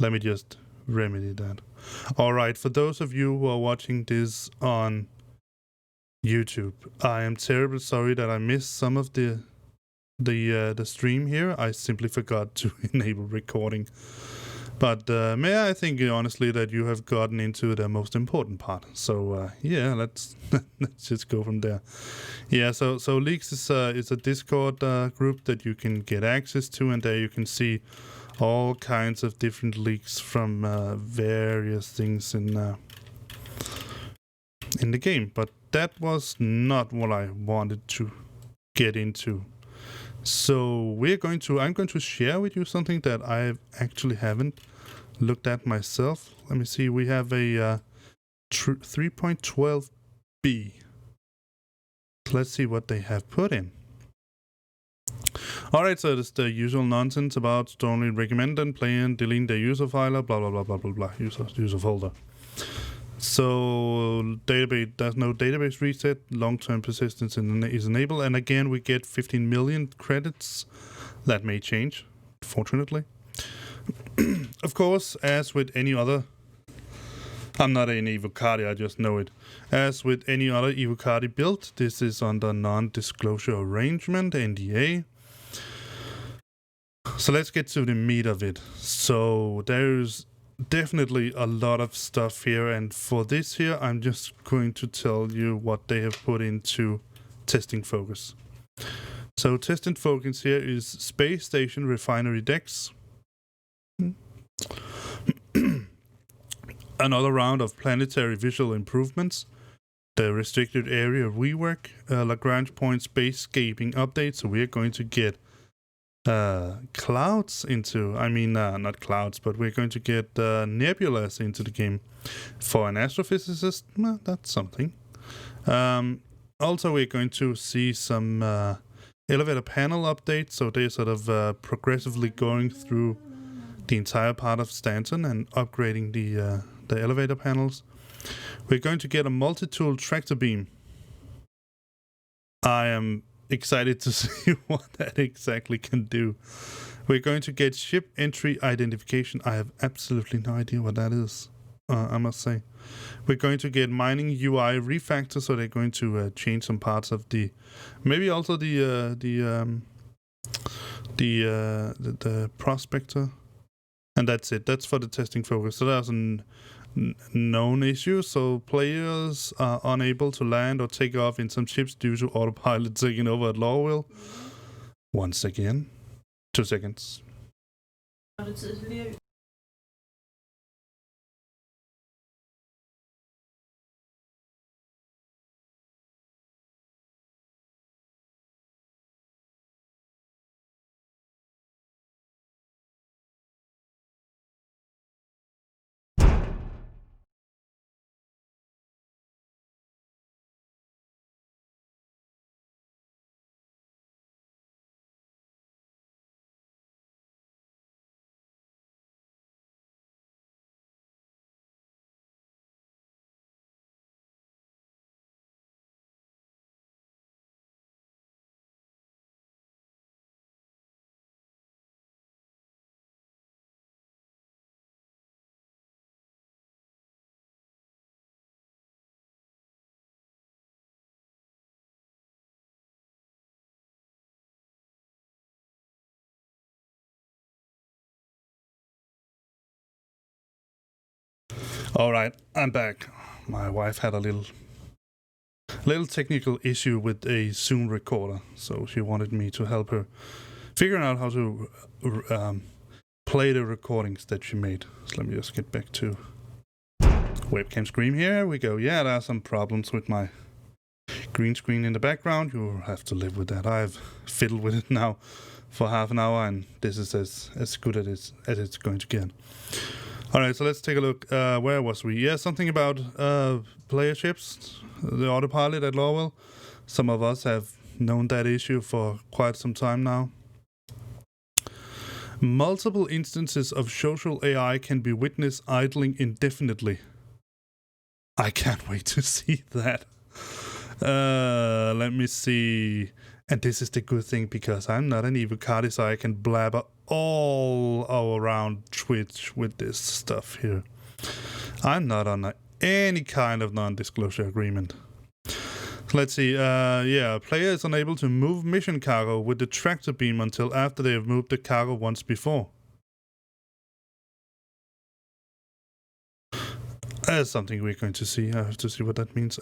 Let me just remedy that. All right, for those of you who are watching this on YouTube, I am terribly sorry that I missed some of the stream here. I simply forgot to enable recording. But may I think honestly that you have gotten into the most important part. So yeah, let's just go from there. Yeah, so Leaks is a Discord group that you can get access to, and there you can see all kinds of different leaks from various things in the game. But that was not what I wanted to get into. So I'm going to share with you something that I actually haven't looked at myself. Let me see. We have a 3.12b. Let's see what they have put in. All right, so it's the usual nonsense about strongly recommend and play and delete the user file, blah blah blah blah blah blah. User folder. So database, there's no database reset. Long-term persistence is enabled, and again we get 15 million credits. That may change, fortunately. Of course, as with any other, I'm not an Evocati, I just know it. As with any other Evocati build, this is under non-disclosure arrangement, NDA. So let's get to the meat of it. So there's definitely a lot of stuff here, and for this here, I'm just going to tell you what they have put into testing focus. So testing focus here is Space Station Refinery Decks. Another round of planetary visual improvements. The restricted area rework. Lagrange point spacescaping update. So we are going to get clouds into, not clouds, but we're going to get nebulas into the game. For an astrophysicist, well, that's something. Also, we're going to see some elevator panel updates. So they're sort of progressively going through the entire part of Stanton and upgrading the elevator panels. We're going to get a multi-tool tractor beam. I am excited to see what that exactly can do. We're going to get ship entry identification. I have absolutely no idea what that is, I must say. We're going to get mining UI refactor, so they're going to change some parts of the, maybe also the prospector. And that's it. That's for the testing focus. So there's a known issue. So players are unable to land or take off in some ships due to autopilot taking over at Lowell. Once again. 2 seconds. All right, I'm back. My wife had a little technical issue with a Zoom recorder, so she wanted me to help her figuring out how to play the recordings that she made. So let me just get back to webcam screen. Here we go. Yeah, there are some problems with my green screen in the background. You'll have to live with that. I've fiddled with it now for half an hour, and this is as good as it's going to get. All right, so let's take a look. Where was we? Yeah, something about player ships, the autopilot at Lowell. Some of us have known that issue for quite some time now. Multiple instances of social AI can be witnessed idling indefinitely. I can't wait to see that. Let me see. And this is the good thing, because I'm not an evil Cardi, so I can blabber all around Twitch with this stuff here. I'm not on any kind of non-disclosure agreement. Let's see. Yeah, player is unable to move mission cargo with the tractor beam until after they have moved the cargo once before. That's something we're going to see. I have to see what that means.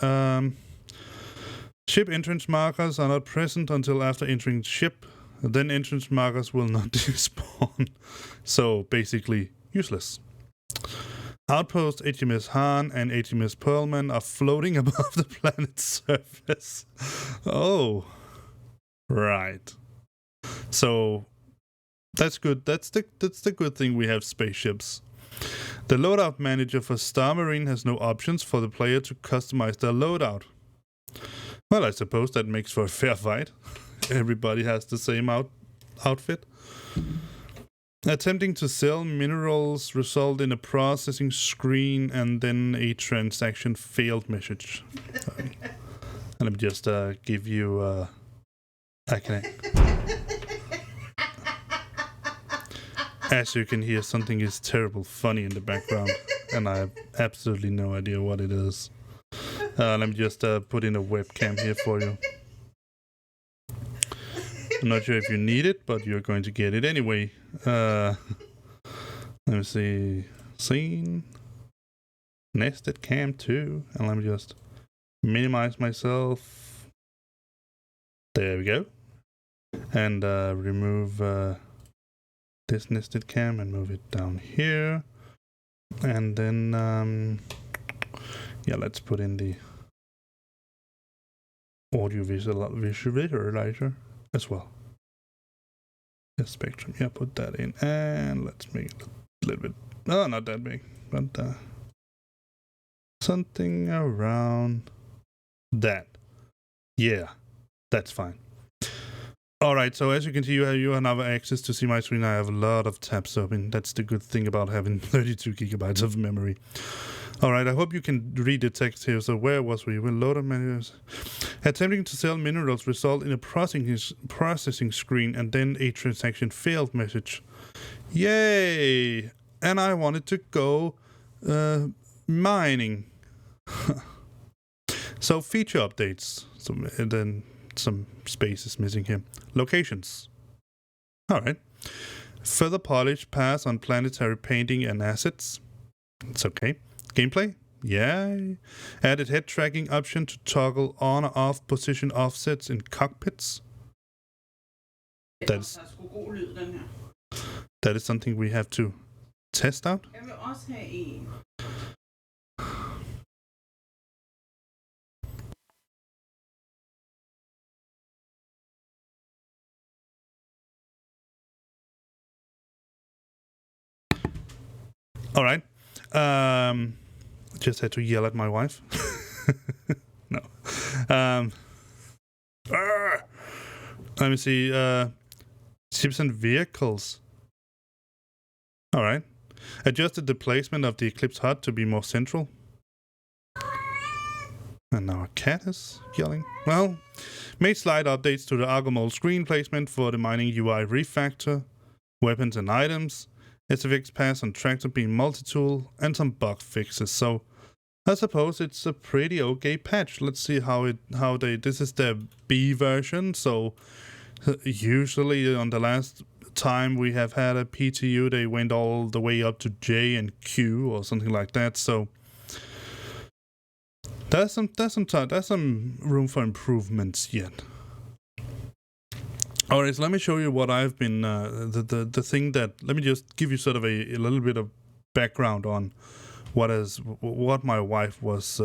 Ship entrance markers are not present until after entering ship. Then entrance markers will not despawn. So basically useless. Outpost HMS Han and HMS Pearlman are floating above the planet's surface. Oh, right. So that's good. That's the good thing we have spaceships. The loadout manager for Star Marine has no options for the player to customize their loadout. Well, I suppose that makes for a fair fight. Everybody has the same outfit. Attempting to sell minerals result in a processing screen and then a transaction failed message. Let me just give you as you can hear, something is terrible funny in the background, and I have absolutely no idea what it is. Let me just put in a webcam here for you. I'm not sure if you need it, but you're going to get it anyway. Let me see. Scene. Nested cam 2. And let me just minimize myself. There we go. And remove this nested cam and move it down here. And then, yeah, let's put in the audio visualizer as well. The spectrum, yeah, put that in, and let's make it a little bit, oh, not that big, but something around that. Yeah, that's fine. All right, so as you can see, you have now access to see my screen. I have a lot of tabs open. That's the good thing about having 32 gigabytes of memory. All right, I hope you can read the text here. So where was we? We'll load up menus. Attempting to sell minerals result in a processing screen and then a transaction failed message. Yay! And I wanted to go mining. So feature updates. So, and then some space is missing here. Locations. All right. Further polish pass on planetary painting and assets. It's okay. Gameplay? Yeah. Added head tracking option to toggle on or off position offsets in cockpits. That is something we have to test out. All right. Just had to yell at my wife. No. Let me see. Ships and vehicles. All right. Adjusted the placement of the Eclipse HUD to be more central. And now a cat is yelling. Well, made slight updates to the Argomol screen placement for the mining UI refactor, weapons and items, SFX pass on tractor beam multi-tool, and some bug fixes. So I suppose it's a pretty okay patch. Let's see this is the B version. So usually on the last time we have had a PTU, they went all the way up to J and Q or something like that. So there's some room for improvements yet. All right, so let me show you what I've been the thing that, let me just give you sort of a little bit of background on what my wife was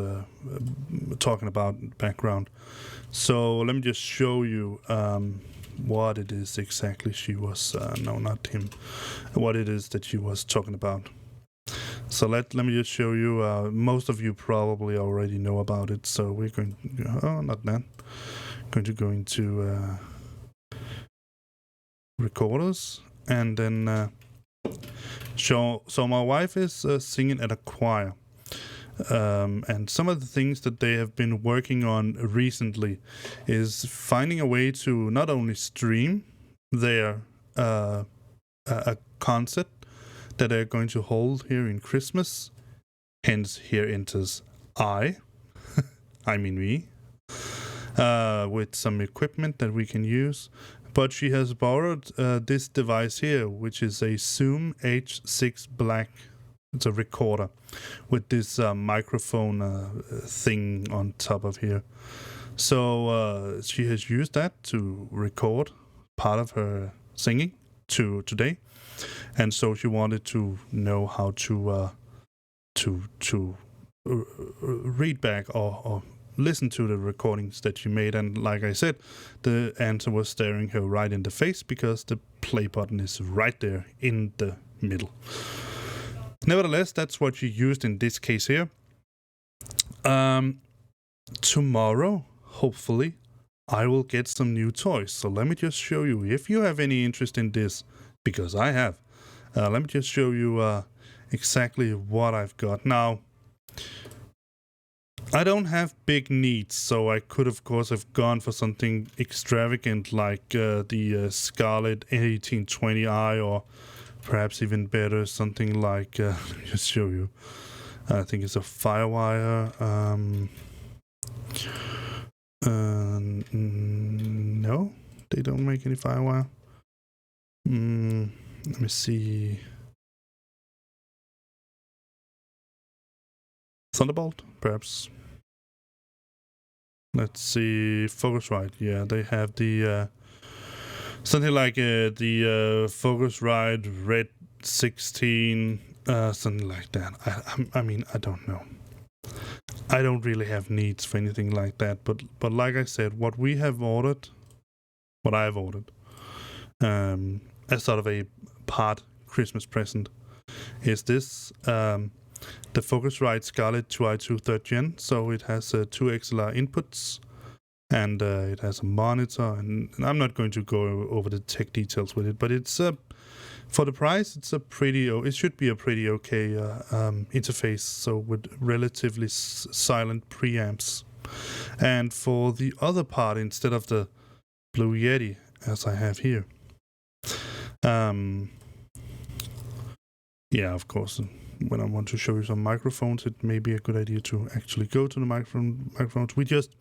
talking about in the background. So let me just show you what it is exactly she was no, not him, what it is that she was talking about. So let me just show you. Most of you probably already know about it. So we're going to, not that, going to go into recorders, and then so my wife is singing at a choir. And some of the things that they have been working on recently is finding a way to not only stream their a concert that they're going to hold here in Christmas. Hence, here enters I mean me, with some equipment that we can use. But she has borrowed this device here, which is a Zoom H6 Black. It's a recorder with this microphone thing on top of here. So she has used that to record part of her singing today, and so she wanted to know how to read back or listen to the recordings that she made. And like I said, the answer was staring her right in the face because the play button is right there in the middle. Nevertheless, that's what she used in this case here. Tomorrow, hopefully, I will get some new toys. So let me just show you, if you have any interest in this, because I have. Let me just show you exactly what I've got. Now, I don't have big needs, so I could, of course, have gone for something extravagant like the Scarlett 1820i, or perhaps even better, something like, let me just show you. I think it's a Firewire. No, they don't make any Firewire. Let me see. Thunderbolt, perhaps. Let's see. Focusrite. Yeah, they have the something like the Focusrite Red 16, something like that. I mean, I don't know. I don't really have needs for anything like that. But like I said, what I have ordered, as sort of a part Christmas present, is this. The Focusrite Scarlett 2i2 3rd Gen, so it has two XLR inputs, and it has a monitor, and I'm not going to go over the tech details with it, but it's for the price, it's it should be a pretty okay interface, so with relatively silent preamps. And for the other part, instead of the Blue Yeti, as I have here, yeah, of course, when I want to show you some microphones, it may be a good idea to actually go to the microphones. We just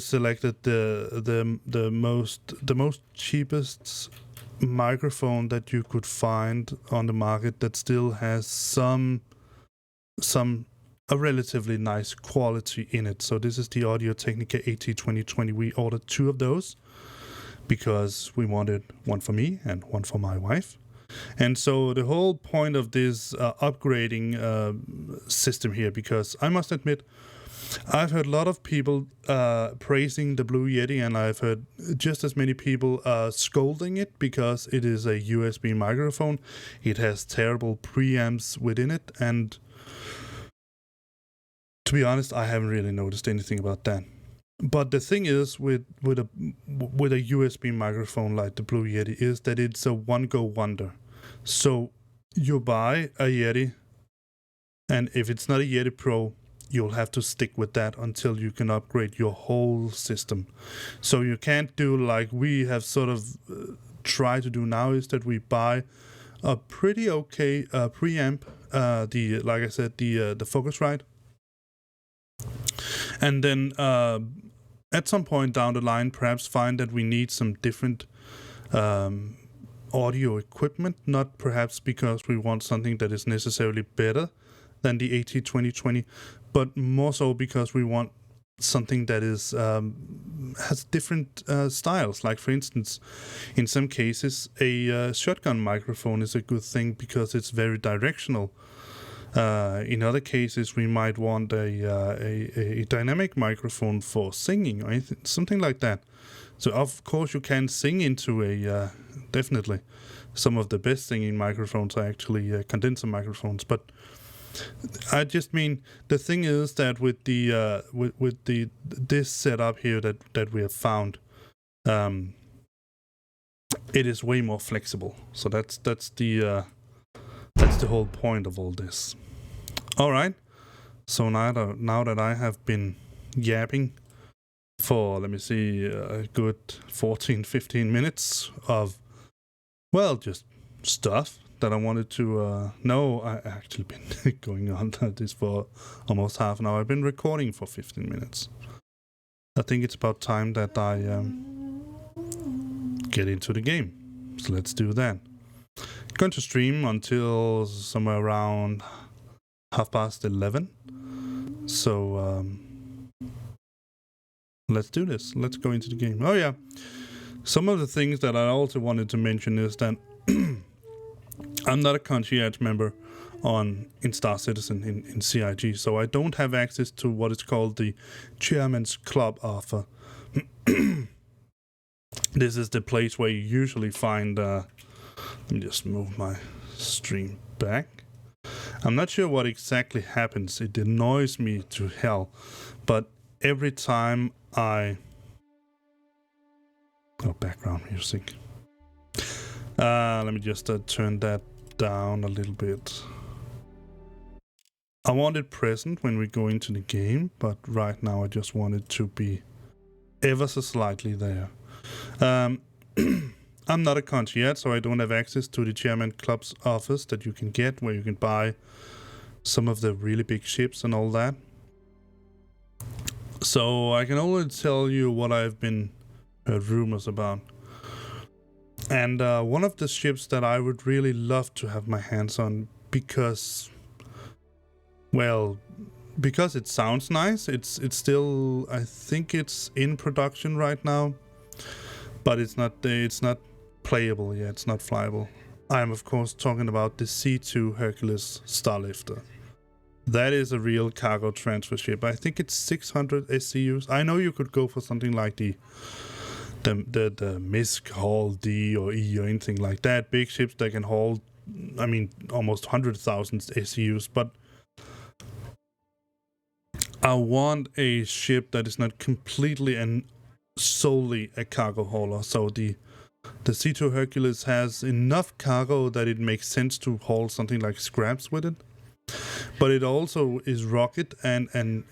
selected the most cheapest microphone that you could find on the market that still has a relatively nice quality in it. So this is the Audio-Technica AT2020. We ordered 2 of those because we wanted one for me and one for my wife. And so the whole point of this upgrading system here, because I must admit, I've heard a lot of people praising the Blue Yeti, and I've heard just as many people scolding it because it is a USB microphone. It has terrible preamps within it, and to be honest, I haven't really noticed anything about that. But the thing is with a USB microphone like the Blue Yeti is that it's a one-go wonder. So you buy a Yeti, and if it's not a Yeti Pro, you'll have to stick with that until you can upgrade your whole system. So you can't do like we have sort of tried to do now, is that we buy a pretty okay preamp, like I said, the Focusrite, and then at some point down the line, perhaps find that we need some different audio equipment, not perhaps because we want something that is necessarily better than the AT2020, but more so because we want something that is has different styles. Like for instance, in some cases, a shotgun microphone is a good thing because it's very directional. In other cases, we might want a dynamic microphone for singing or something like that. So of course you can sing into a definitely some of the best singing microphones are actually condenser microphones. But I just mean the thing is that with the this setup here that we have found, it is way more flexible. So that's the whole point of all this. All right. So now that I have been yapping for, let me see, a good 14-15 minutes of, well, just stuff that I wanted to know. I actually been going on this for almost half an hour. I've been recording for 15 minutes. I think it's about time that I get into the game. So let's do that. Going to stream until somewhere around 11:30. So let's do this. Let's go into the game. Oh yeah. Some of the things that I also wanted to mention is that I'm not a concierge member in Star Citizen in CIG, so I don't have access to what is called the Chairman's Club offer. This is the place where you usually find... let me just move my stream back. I'm not sure what exactly happens. It annoys me to hell. But every time I... Oh, background music. Let me just turn that down a little bit. I want it present when we go into the game, but right now I just want it to be ever so slightly there. I'm not a concierge, so I don't have access to the Chairman Club's office that you can get, where you can buy some of the really big ships and all that. So I can only tell you what I've been heard rumors about. And one of the ships that I would really love to have my hands on, because, well, because it sounds nice. It's still, I think it's in production right now, but it's not playable yet. It's not flyable. I am of course talking about the C2 Hercules Starlifter. That is a real cargo transfer ship. I think it's 600 SCUs. I know you could go for something like the MISC Haul D or E or anything like that. Big ships that can haul, I mean, almost 100,000 SCUs. But I want a ship that is not completely and solely a cargo hauler. So the C2 Hercules has enough cargo that it makes sense to haul something like scraps with it. But it also is rocket and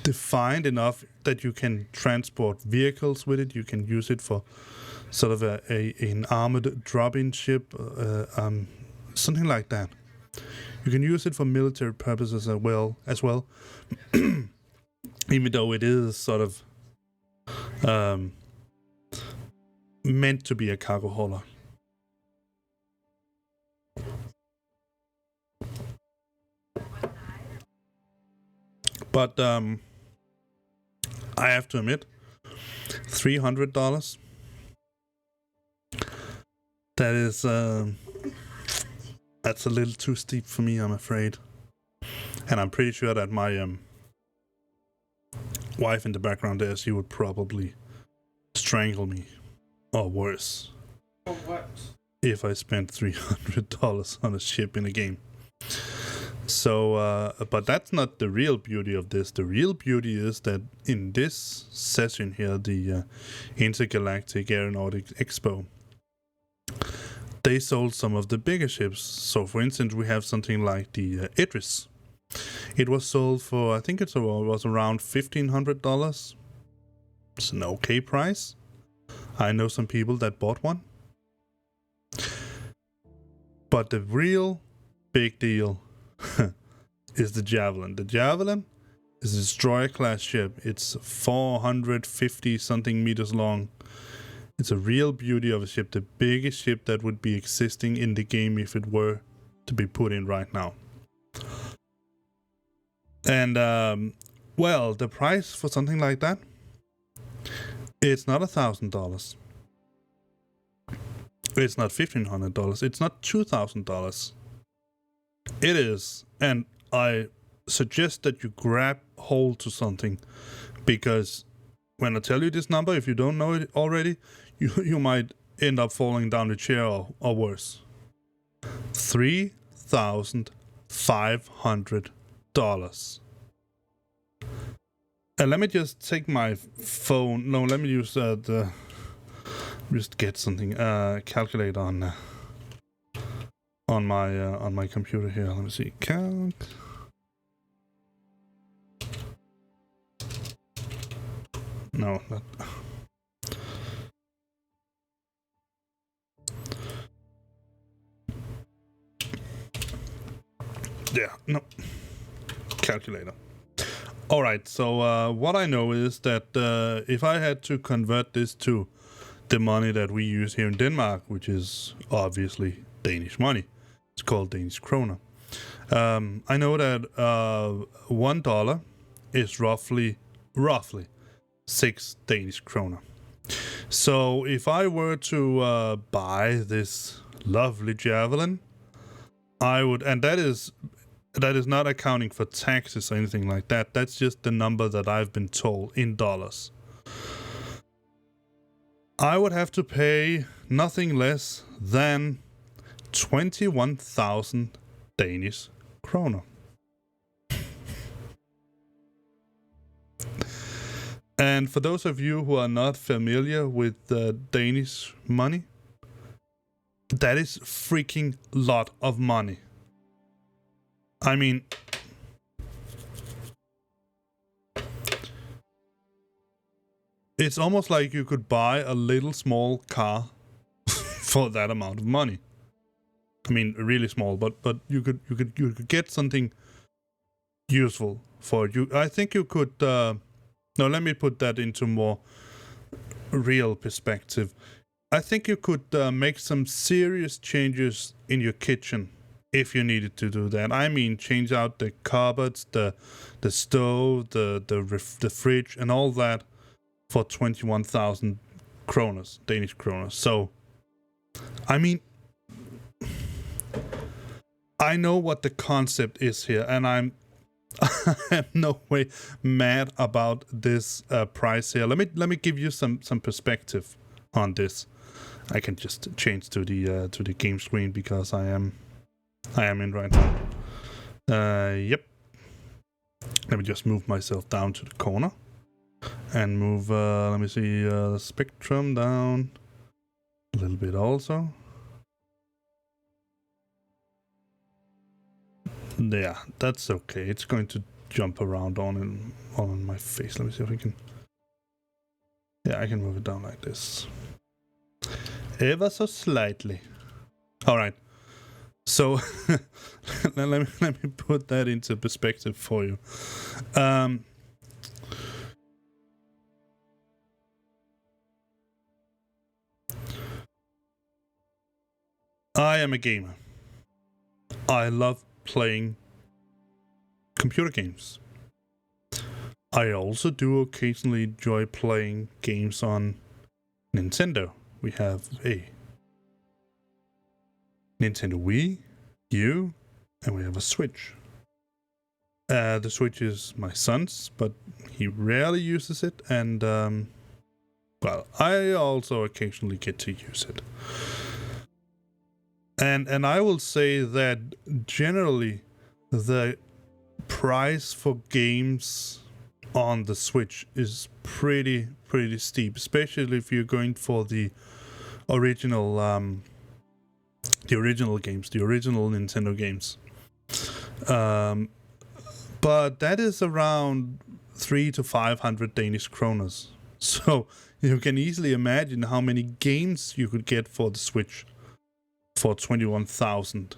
defined enough that you can transport vehicles with it. You can use it for sort of an armored drop-in ship, something like that. You can use it for military purposes as well, even though it is sort of meant to be a cargo hauler. But I have to admit, $300. That is that's a little too steep for me, I'm afraid. And I'm pretty sure that my wife in the background there, she would probably strangle me, or worse. For what? If I spent $300 on a ship in a game. So, but that's not the real beauty of this. The real beauty is that in this session here, the Intergalactic Aeronautic Expo, they sold some of the bigger ships. So, for instance, we have something like the Idris. It was sold for, I think it was around $1,500. It's an okay price. I know some people that bought one. But the real big deal is the Javelin. The Javelin is a destroyer-class ship. It's 450 something meters long. It's a real beauty of a ship. The biggest ship that would be existing in the game if it were to be put in right now. And, well, the price for something like that, it's not $1,000. It's not $1,500. It's not $2,000. It is, and I suggest that you grab hold to something, because when I tell you this number, if you don't know it already, you might end up falling down the chair or worse. $3,500. And let me just take my phone. No, let me use just get something calculate on my computer here. Let me see. Calc. No, not. Yeah, no. Calculator. All right, so what I know is that if I had to convert this to the money that we use here in Denmark, which is obviously Danish money, it's called Danish kroner. I know that $1 is roughly 6 Danish kroner. So if I were to buy this lovely javelin, I would, and that is not accounting for taxes or anything like that. That's just the number that I've been told in dollars. I would have to pay nothing less than 21,000 Danish kroner. And for those of you who are not familiar with Danish money, that is freaking lot of money. I mean, it's almost like you could buy a little small car for that amount of money. I mean, really small, but you could get something useful for it. I think you could. No, let me put that into more real perspective. I think you could make some serious changes in your kitchen if you needed to do that. I mean, change out the cupboards, the stove, the fridge, and all that for 21,000 kroners, Danish kroners. So, I mean, I know what the concept is here, and I'm no way mad about this price here. Let me give you some perspective on this. I can just change to the game screen because I am in right now. Yep. Let me just move myself down to the corner and move. Let me see the spectrum down a little bit also. Yeah, that's okay. It's going to jump around on my face. Let me see if we can. Yeah, I can move it down like this. Ever so slightly. All right. So let me put that into perspective for you. I am a gamer. I love playing computer games. I also do occasionally enjoy playing games on Nintendo. We have a Nintendo Wii U, and we have a Switch. The Switch is my son's, but he rarely uses it, and well, I also occasionally get to use it. And I will say that generally the price for games on the Switch is pretty steep, especially if you're going for the original games, the original Nintendo games. But that is around 300 to 500 Danish kroners. So you can easily imagine how many games you could get for the Switch for 21,000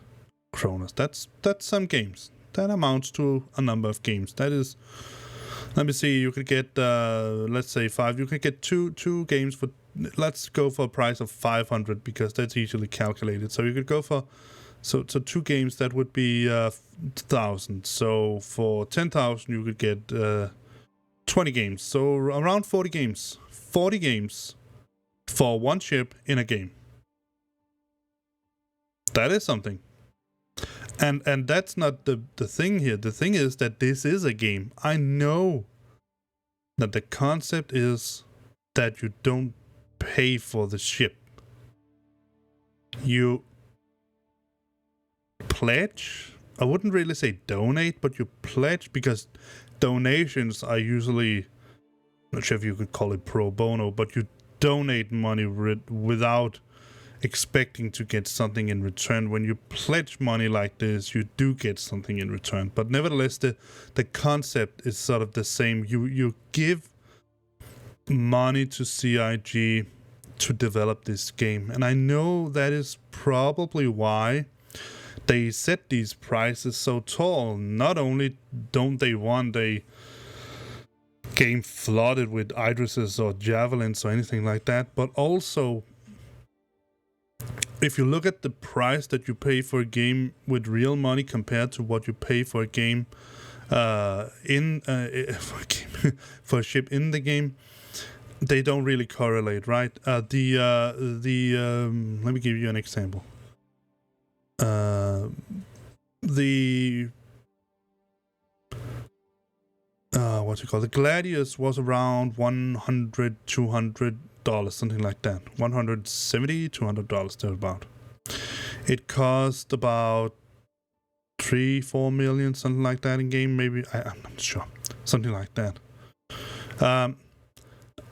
kroners. That's some games. That amounts to a number of games. That is, let me see, you could get, let's say 5. You could get two games for, let's go for a price of 500 because that's easily calculated. So you could go for, so 2 games, that would be 1,000. So for 10,000 you could get 20 games. So around 40 games. 40 games for one chip in a game. That is something. And that's not the thing here. The thing is that this is a game. I know that the concept is that you don't pay for the ship. You pledge. I wouldn't really say donate, but you pledge, because donations are usually, I'm not sure if you could call it pro bono, but you donate money without expecting to get something in return. When you pledge money like this, you do get something in return. But nevertheless, the concept is sort of the same. You give money to CIG to develop this game. And I know that is probably why they set these prices so tall. Not only don't they want a game flooded with Idrises or Javelins or anything like that, but also if you look at the price that you pay for a game with real money compared to what you pay for a game for a ship in the game, they don't really correlate, right? Let me give you an example. The Gladius was around $100, $200, something like that. $170, $200 thereabout. It cost about 3-4 million, something like that in game. Maybe I'm not sure, something like that.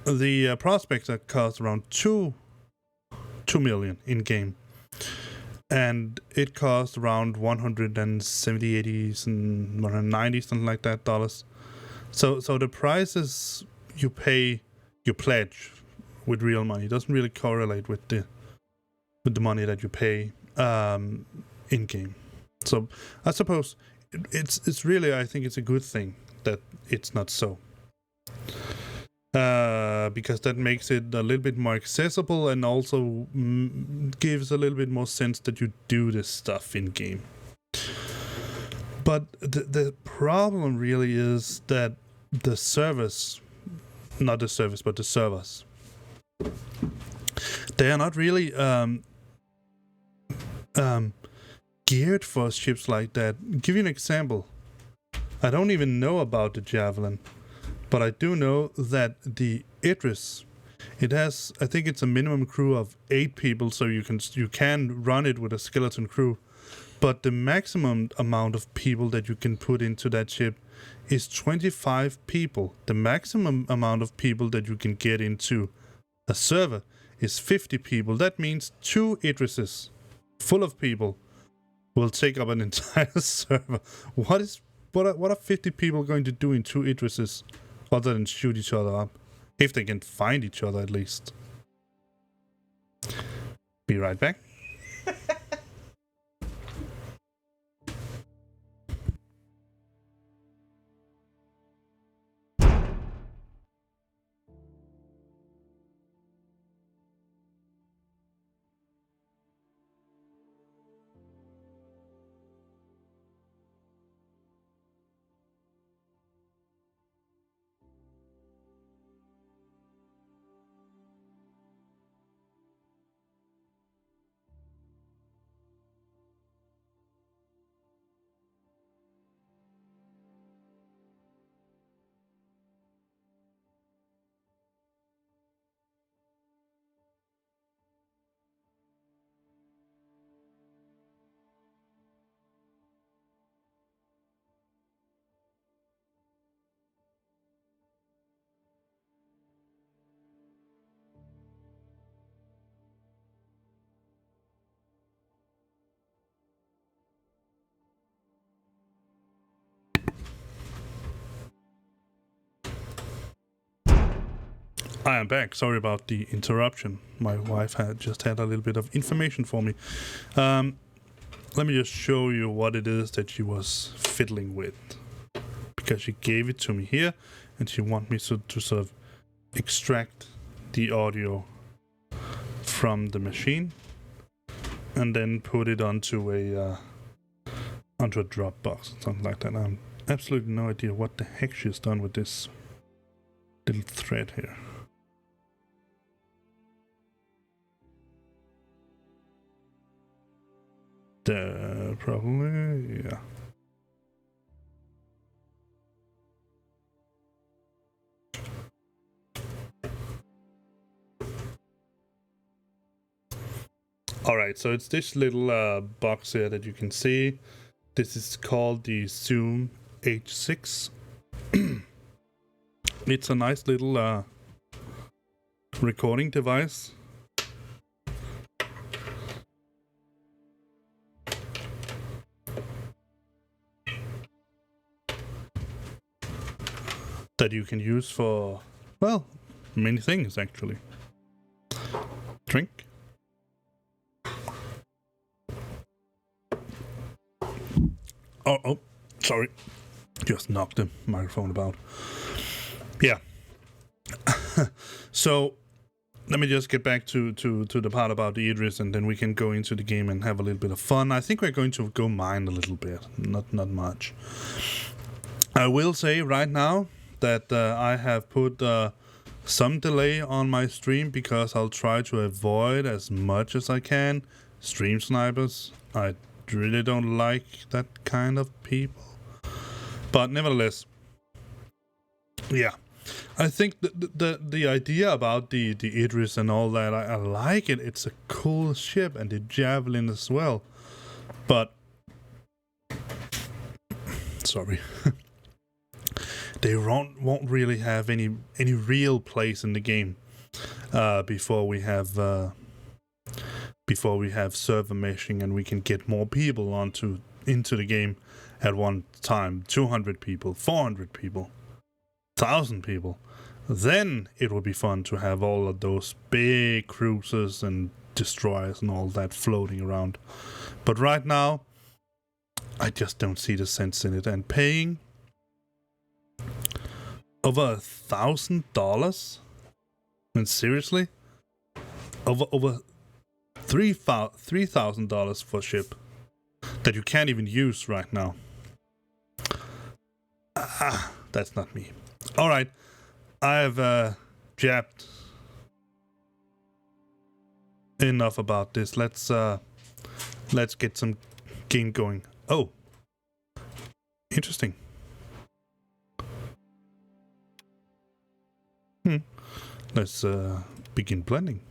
The Prospector cost around 2 million in game, and it cost around 170, 80, and 190, something like that dollars. So the prices you pay, you pledge with real money, doesn't really correlate with the money that you pay in game. So I suppose it's really, I think it's a good thing that it's not so. Because that makes it a little bit more accessible and also gives a little bit more sense that you do this stuff in game. But the problem really is that the servers, not the service, but the servers, they are not really geared for ships like that. Give you an example. I don't even know about the Javelin, but I do know that the Idris, it has, I think it's a minimum crew of 8 people, so you can run it with a skeleton crew. But the maximum amount of people that you can put into that ship is 25 people. The maximum amount of people that you can get into a server is 50 people. That means 2 Idrises full of people will take up an entire server. What are 50 people going to do in 2 Idrises other than shoot each other up? If they can find each other, at least. Be right back. I am back. Sorry about the interruption. My wife had a little bit of information for me. Let me just show you what it is that she was fiddling with. Because she gave it to me here, and she wants me to sort of extract the audio from the machine and then put it onto a Dropbox, something like that. I have absolutely no idea what the heck she's done with this little thread here. Probably, yeah. Alright, so it's this little box here that you can see. This is called the Zoom H6. It's a nice little recording device. That you can use for, well, many things actually. Drink. Oh, sorry. Just knocked the microphone about. Yeah. So let me just get back to the part about Idris, and then we can go into the game and have a little bit of fun. I think we're going to go mine a little bit, not much. I will say right now that I have put some delay on my stream because I'll try to avoid as much as I can stream snipers. I really don't like that kind of people. But nevertheless, yeah. I think the idea about the Idris and all that, I like it. It's a cool ship, and the Javelin as well. But sorry, they won't really have any real place in the game before we have server meshing and we can get more people into the game at one time. 200 people, 400 people. 1,000 people, then it would be fun to have all of those big cruisers and destroyers and all that floating around. But right now, I just don't see the sense in it. And paying over $1,000? I mean, seriously? Over $3,000 for a ship that you can't even use right now. That's not me. All right, I've jabbed enough about this. Let's get some game going. Oh, interesting. Let's begin blending.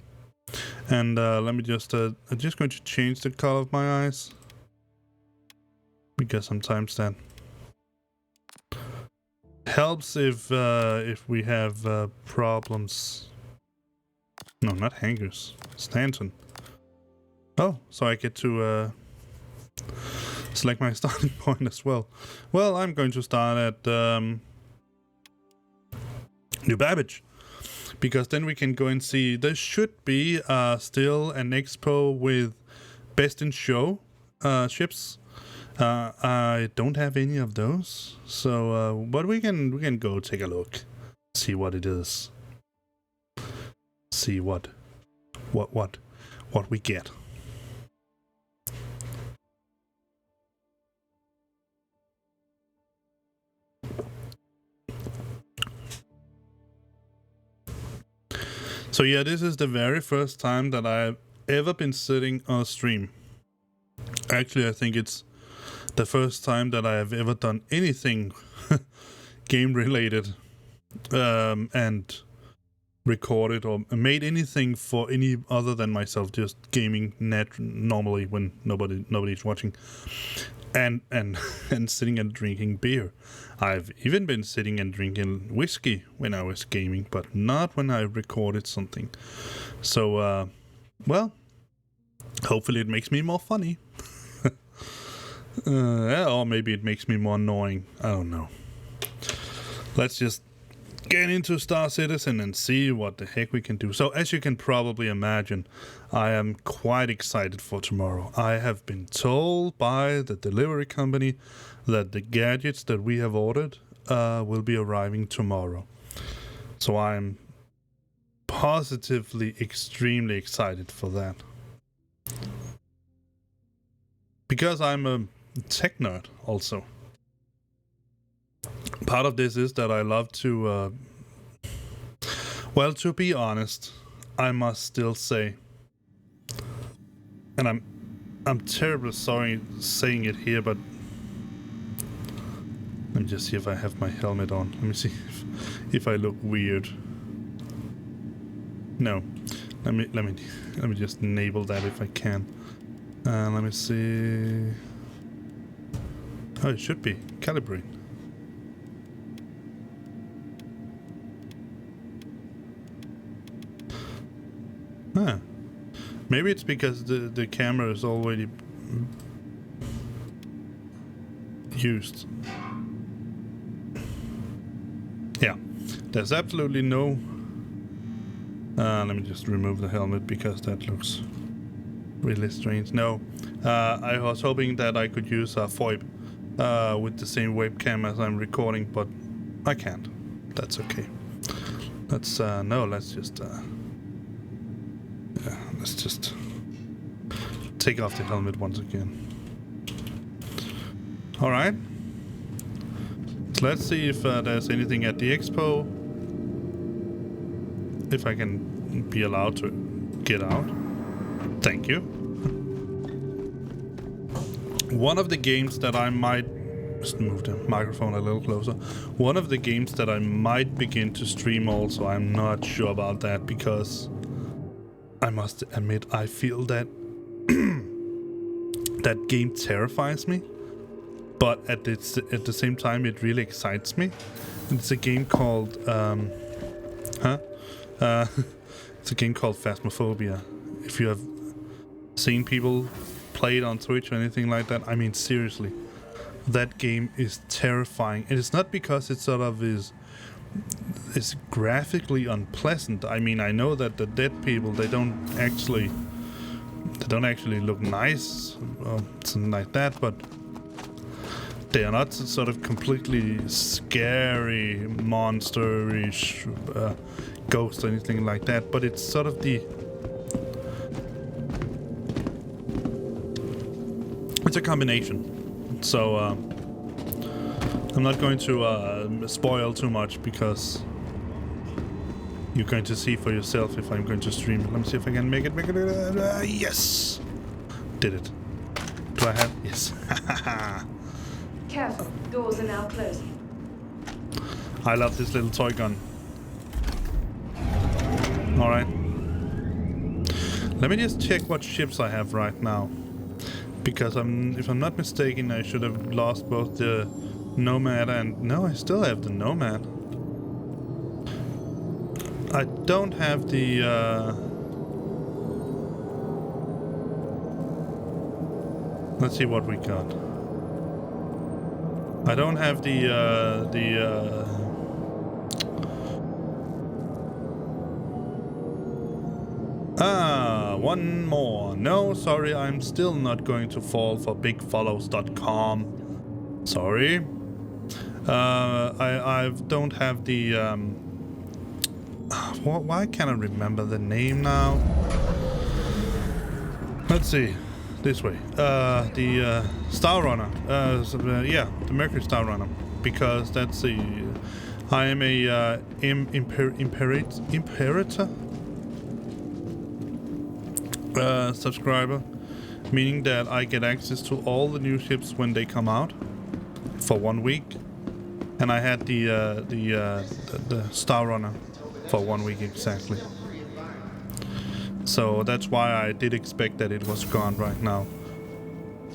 And let me just I'm just going to change the color of my eyes because sometimes that helps if we have problems. No, not hangers. Stanton. Oh, so I get to select my starting point as well. Well, I'm going to start at New Babbage, because then we can go and see. There should be still an expo with best in show ships. I don't have any of those, so but we can go take a look, see what it is, see what we get. So yeah, this is the very first time that I've ever been sitting on a stream. Actually, I think it's the first time that I have ever done anything game related and recorded or made anything for any other than myself, just gaming normally when nobody's watching, and sitting and drinking beer. I've even been sitting and drinking whiskey when I was gaming, but not when I recorded something. So well, hopefully it makes me more funny. Or maybe it makes me more annoying. I don't know. Let's just get into Star Citizen and see what the heck we can do. So as you can probably imagine, I am quite excited for tomorrow. I have been told by the delivery company that the gadgets that we have ordered will be arriving tomorrow. So I'm positively extremely excited for that. Because I'm a tech nerd also. Part of this is that I love to well, to be honest, I must still say, and I'm terribly sorry saying it here, but let me just see if I have my helmet on. Let me see if I look weird. No. Let me just enable that if I can. Let me see. Oh, it should be calibrate. Ah, maybe it's because the camera is already used. Yeah, there's absolutely no Let me just remove the helmet because that looks really strange. No, I was hoping that I could use a VoIP with the same webcam as I'm recording, but I can't. That's okay. Let's just take off the helmet once again. All right. So let's see if there's anything at the expo. If I can be allowed to get out. Thank you. One of the games that I might... Just move the microphone a little closer. One of the games that I might begin to stream also, I'm not sure about that, because I must admit I feel that that game terrifies me, but at the same time it really excites me. It's a game called... it's a game called Phasmophobia. If you have seen people play it on Twitch or anything like that, I mean seriously, that game is terrifying. And it's not because it sort of is graphically unpleasant. I mean, I know that the dead people, they don't actually look nice or something like that, but they are not sort of completely scary, monster-ish ghosts or anything like that, but it's sort of it's a combination. So I'm not going to spoil too much, because you're going to see for yourself if I'm going to stream it. Let me see if I can make it. Yes! Did it. Do I have... Yes. Careful, doors are now closing. I love this little toy gun. Alright. Let me just check what ships I have right now. Because if I'm not mistaken, I should have lost both the Nomad and... No, I still have the Nomad. I don't have the... Let's see what we got. I don't have one more. No, sorry, I'm still not going to fall for bigfollows.com. Sorry. I don't have the why can't I remember the name now? Let's see. This way. The Star Runner. Yeah, the Mercury Star Runner. Because that's the... I am a Imperator subscriber, meaning that I get access to all the new ships when they come out for 1 week, and I had the Star Runner for 1 week exactly. So that's why I did expect that it was gone right now.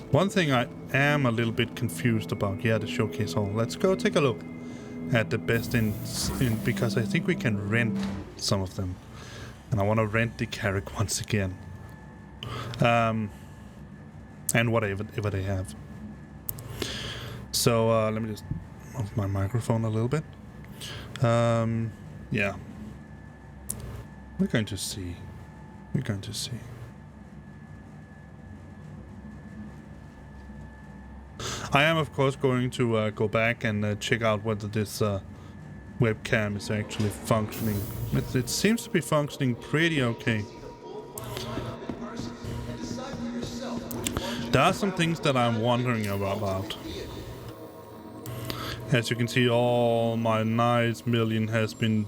One thing I am a little bit confused about, yeah, the showcase hall. Let's go take a look at the best in because I think we can rent some of them, and I want to rent the Carrack once again. And whatever they have. So let me just move my microphone a little bit. Yeah. We're going to see. We're going to see. I am, of course, going to go back and check out whether this webcam is actually functioning. It seems to be functioning pretty okay. There are some things that I'm wondering about. As you can see, all my nice million has been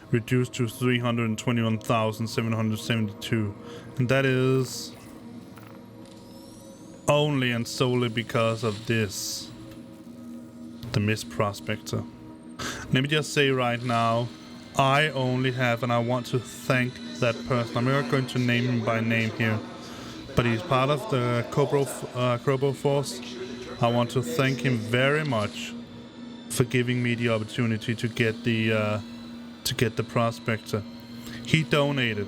reduced to 321,772, and that is only and solely because of this, the Mist Prospector. Let me just say right now, I only have, and I want to thank that person. I'm not going to name him by name here, but he's part of the Crobo Force. I want to thank him very much for giving me the opportunity to get the Prospector. He donated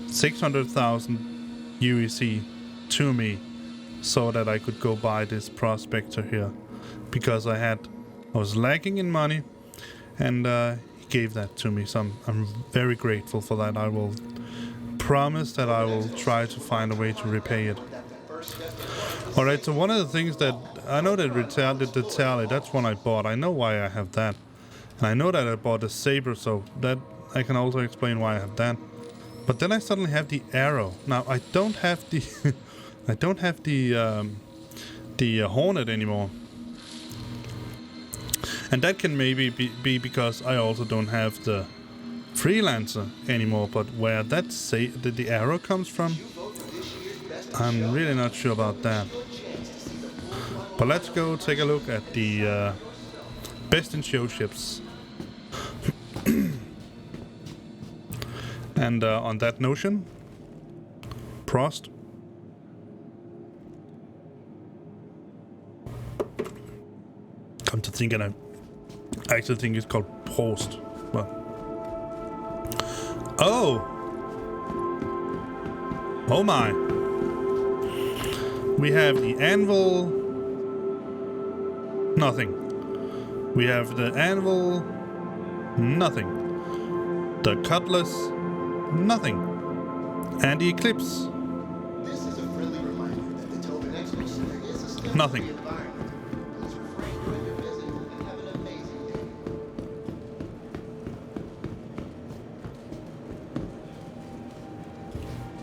600,000 UEC to me so that I could go buy this Prospector here, because I was lacking in money, and gave that to me, so I'm very grateful for that. I will promise that I will try to find a way to repay it. Alright, so one of the things that I know that the tally, that's one I bought. I know why I have that. And I know that I bought a saber, so that I can also explain why I have that. But then I suddenly have the arrow. Now I don't have the I don't have the hornet anymore. And that can maybe be because I also don't have the freelancer anymore, but where that the arrow comes from, I'm really not sure about that. But let's go take a look at the best in show ships. And on that notion, Prost. Come to think, and I actually think it's called Prost. Well. Oh my. We have the anvil. Nothing. We have the anvil. Nothing. The cutlass. Nothing. And the eclipse. This is a friendly reminder that the Tobin Expo Center is a step Nothing. environment. Please refrain from your visit and have an amazing day.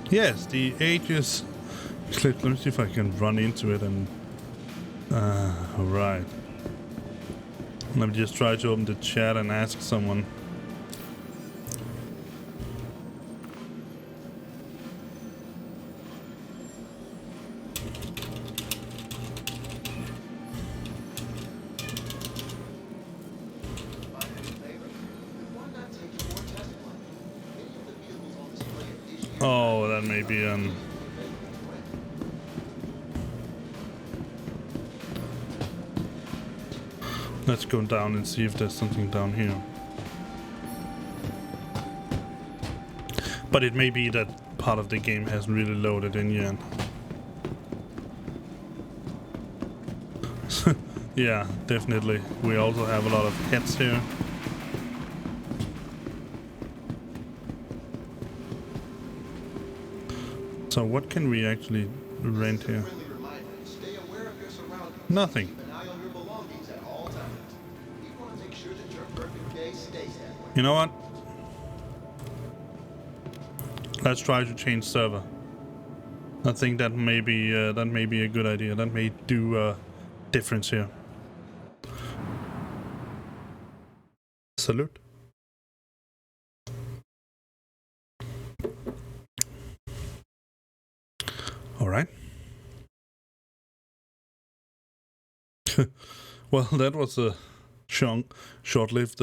Yes, the Aegis eclipse. Let me see if I can run into it and... right. Let me just try to open the chat and ask someone. Oh, that may be Let's go down and see if there's something down here. But it may be that part of the game hasn't really loaded in yet. Yeah, definitely. We also have a lot of heads here. So what can we actually rent here? Nothing. You know what? Let's try to change server. I think that may be a good idea. That may do a difference here. Salute. All right. Well, that was a short-lived.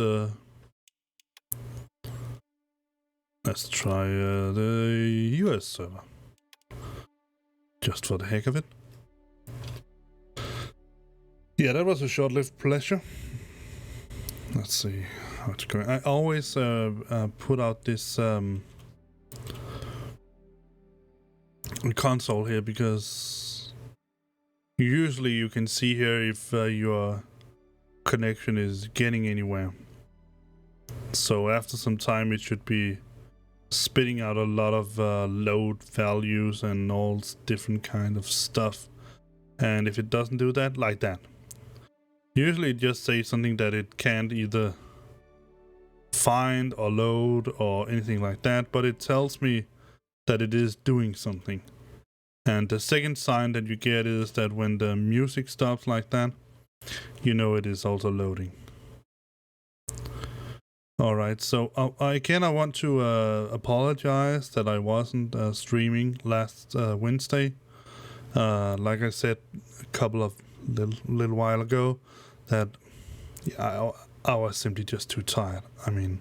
Let's try the US server, just for the heck of it. Yeah, that was a short-lived pleasure. Let's see how it's going. I always put out this console here because usually you can see here if your connection is getting anywhere. So after some time it should be spitting out a lot of load values and all different kind of stuff. And if it doesn't do that, like that, usually it just says something that it can't either find or load or anything like that, but it tells me that it is doing something. And the second sign that you get is that when the music stops like that, you know it is also loading. Alright, so again I want to apologize that I wasn't streaming last Wednesday. Like I said a couple of little while ago, that yeah, I was simply just too tired. I mean,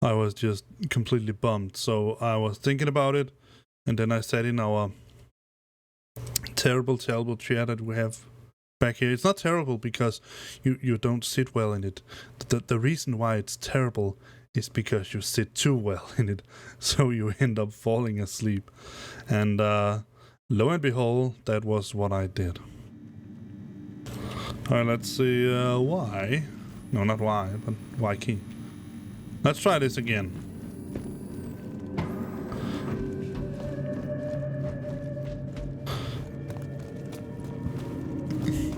I was just completely bummed. So I was thinking about it, and then I sat in our terrible chair that we have back here. It's not terrible because you don't sit well in it. The reason why it's terrible is because you sit too well in it, so you end up falling asleep. And lo and behold, that was what I did. Alright, let's see why. No, not why, but why key. Let's try this again.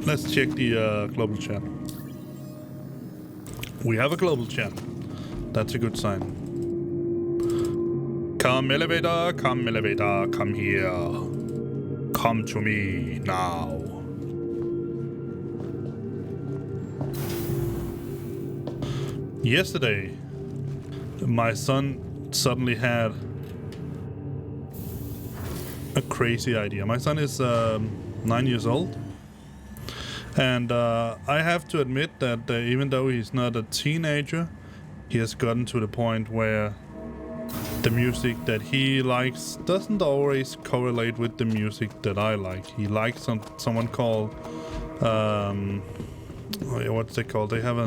Let's check the global chat. We have a global chat. That's a good sign. Come elevator, come here. Come to me now. Yesterday, my son suddenly had a crazy idea. My son is 9 years old. And I have to admit that even though he's not a teenager, he has gotten to the point where the music that he likes doesn't always correlate with the music that I like. He likes someone called, what's they called? They have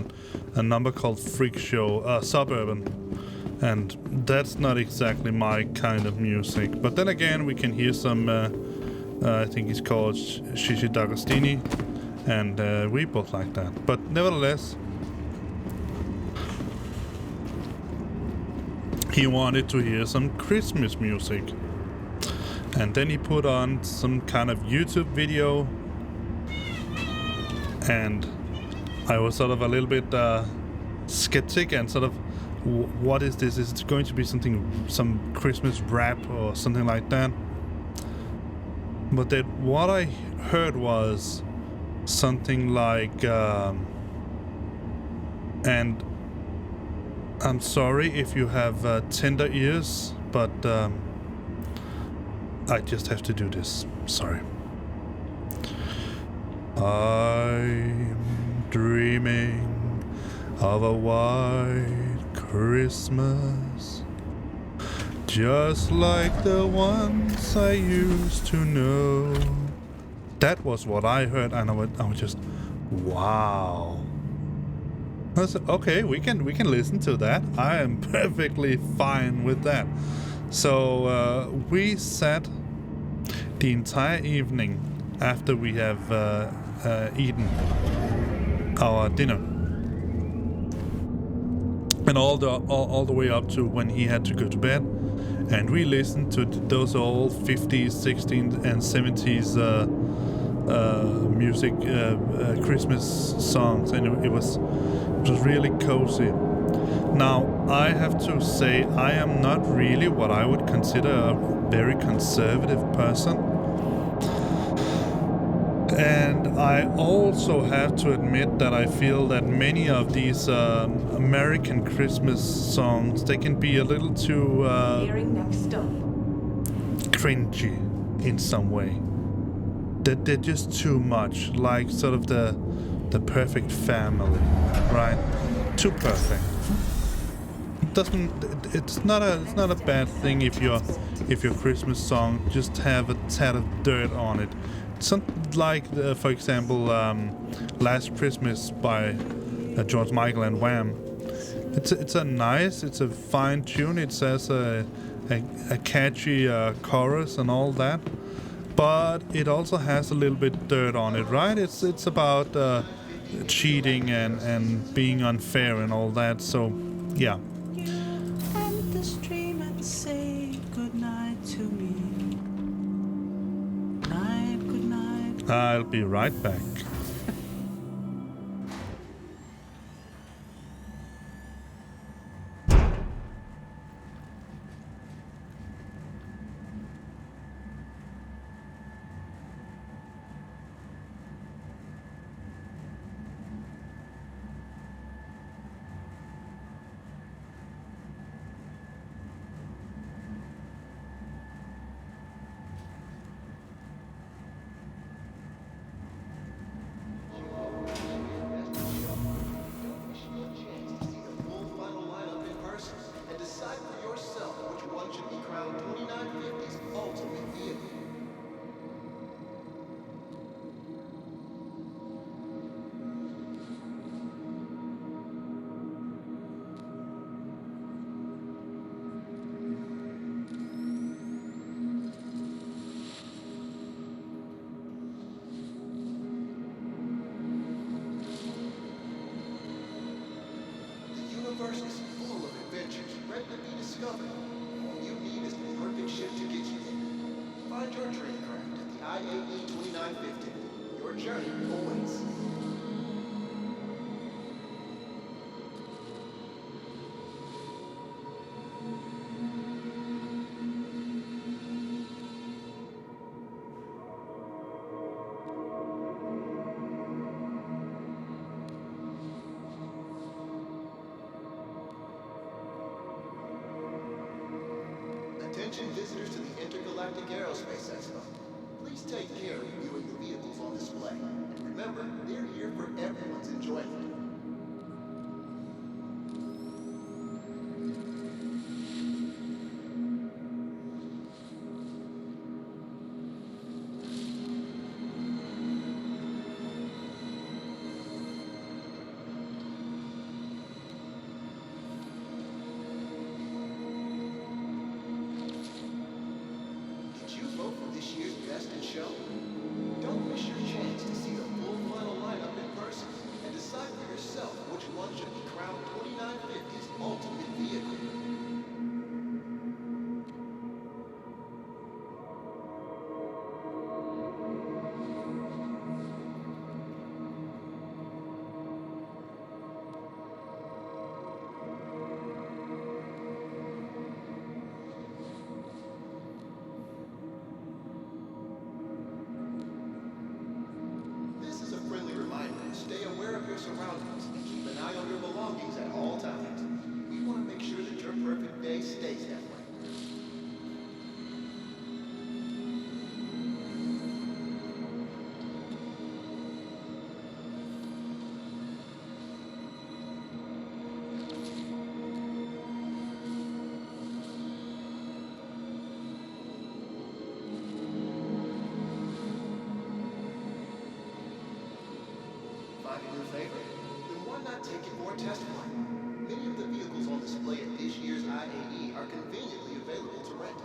a number called Freak Show, Suburban. And that's not exactly my kind of music. But then again, we can hear some, I think he's called Shishi D'Agostini. And we both like that. But nevertheless, he wanted to hear some Christmas music. And then he put on some kind of YouTube video. And I was sort of a little bit skeptic and sort of, what is this? Is it going to be some Christmas rap or something like that? But then what I heard was something like, and I'm sorry if you have tender ears, but I just have to do this. Sorry. I'm dreaming of a white Christmas, just like the ones I used to know. That was what I heard, and I was just, wow. I said, okay, we can listen to that. I am perfectly fine with that. So we sat the entire evening after we have eaten our dinner, and all the way up to when he had to go to bed, and we listened to those old 50s, 60s, and 70s. Music, Christmas songs, and it was really cozy. Now, I have to say, I am not really what I would consider a very conservative person. And I also have to admit that I feel that many of these American Christmas songs, they can be a little too cringy in some way. They're just too much, like sort of the perfect family, right? Too perfect. It's not a bad thing if your Christmas song just have a tad of dirt on it. Something like, for example, Last Christmas by George Michael and Wham. It's a fine tune. It says a catchy chorus and all that. But it also has a little bit dirt on it, right? It's about cheating and being unfair and all that. So, yeah. End the stream and say goodnight to me. Good night. I'll be right back. ready to be discovered. All you need is the perfect ship to get you there. Find your dream craft at the IAE 2950. Your journey awaits. Attention visitors to the Intergalactic Aerospace Expo. Please take care of viewing the vehicles on display. And remember, they're here for everyone's enjoyment. Did you vote for this year's Best in Show? Don't miss your chance to see the full final lineup in person and decide for yourself which one should be crowned 2950's ultimate vehicle. This is a friendly reminder to stay aware of your surroundings and keep an eye on your belongings at all times. We want to make sure that your perfect day stays that way. Find a new favorite? Then why not take it for a test flight? Many of the vehicles on display at this year's IAE are conveniently available to rent.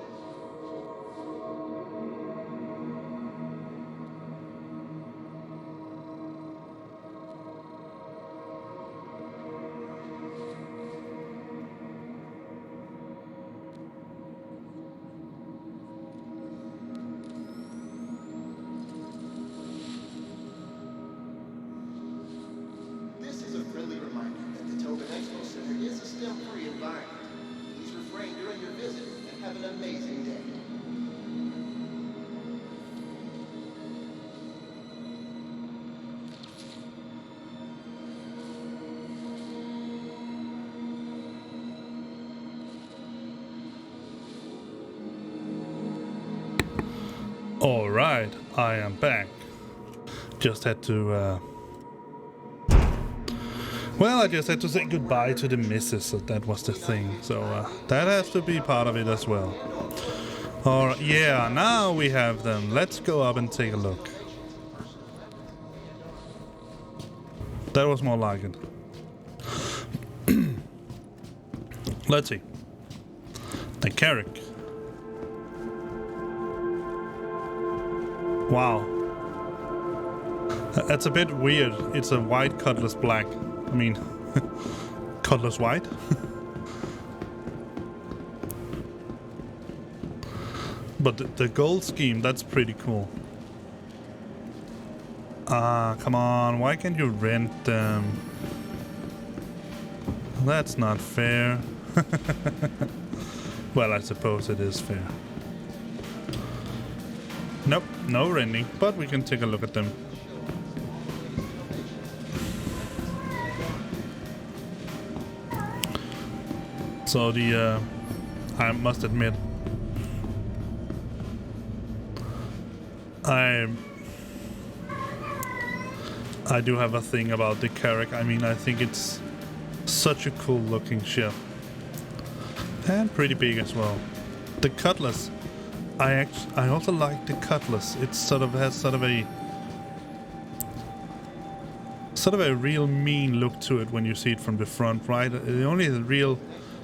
This is a friendly reminder that the Tobin Expo Center is a STEM-free environment. Please refrain during your visit and have an amazing day. Alright, I am back. Just had to, well, I just had to say goodbye to the missus, so that was the thing. So that has to be part of it as well. Or yeah, now we have them. Let's go up and take a look. That was more like it. Let's see. The Carrick. Wow. That's a bit weird. It's a white Cutlass black. I mean, Cutlass white? But the gold scheme, that's pretty cool. Ah, come on. Why can't you rent them? That's not fair. Well, I suppose it is fair. Nope, no renting, but we can take a look at them. So I must admit, I do have a thing about the Carrack. I mean, I think it's such a cool looking ship. And pretty big as well. The Cutlass, I also like the Cutlass. It sort of has sort of a real mean look to it when you see it from the front, right? The only real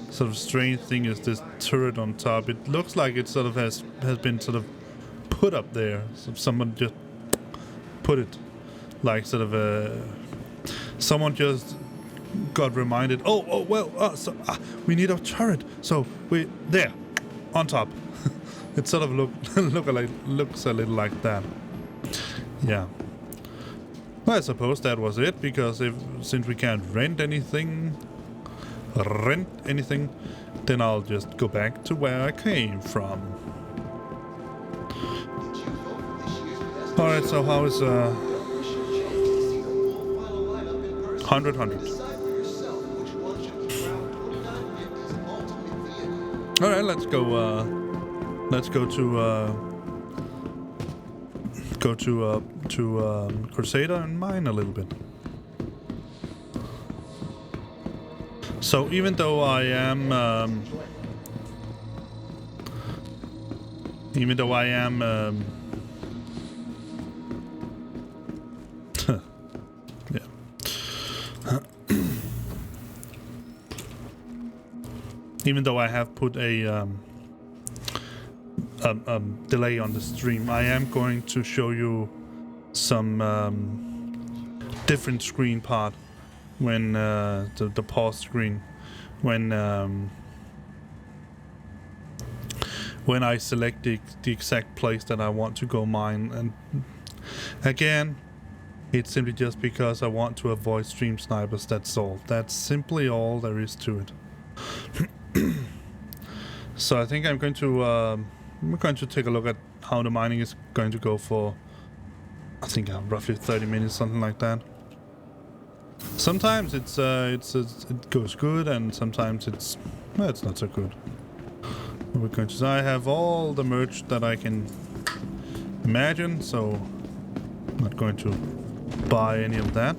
sort of strange thing is this turret on top. It looks like it sort of has been sort of put up there. So someone just put it like sort of someone just got reminded. Oh well. We need a turret. So we there, on top. It sort of looks a little like that. Yeah. Well, I suppose that was it, because since we can't rent anything, then I'll just go back to where I came from. All right. So how is 100. All right, let's go. Let's go to Crusader and mine a little bit. So even though I am, yeah. Even though I have put a delay on the stream, I am going to show you some different screen part when the pause screen when I select the exact place that I want to go mine. And again, it's simply just because I want to avoid stream snipers. That's all. That's simply all there is to it. So I think I'm going to take a look at how the mining is going to go for, I think, roughly 30 minutes, something like that. Sometimes it goes good, and sometimes it's not so good. We're going to. I have all the merch that I can imagine, so I'm not going to buy any of that.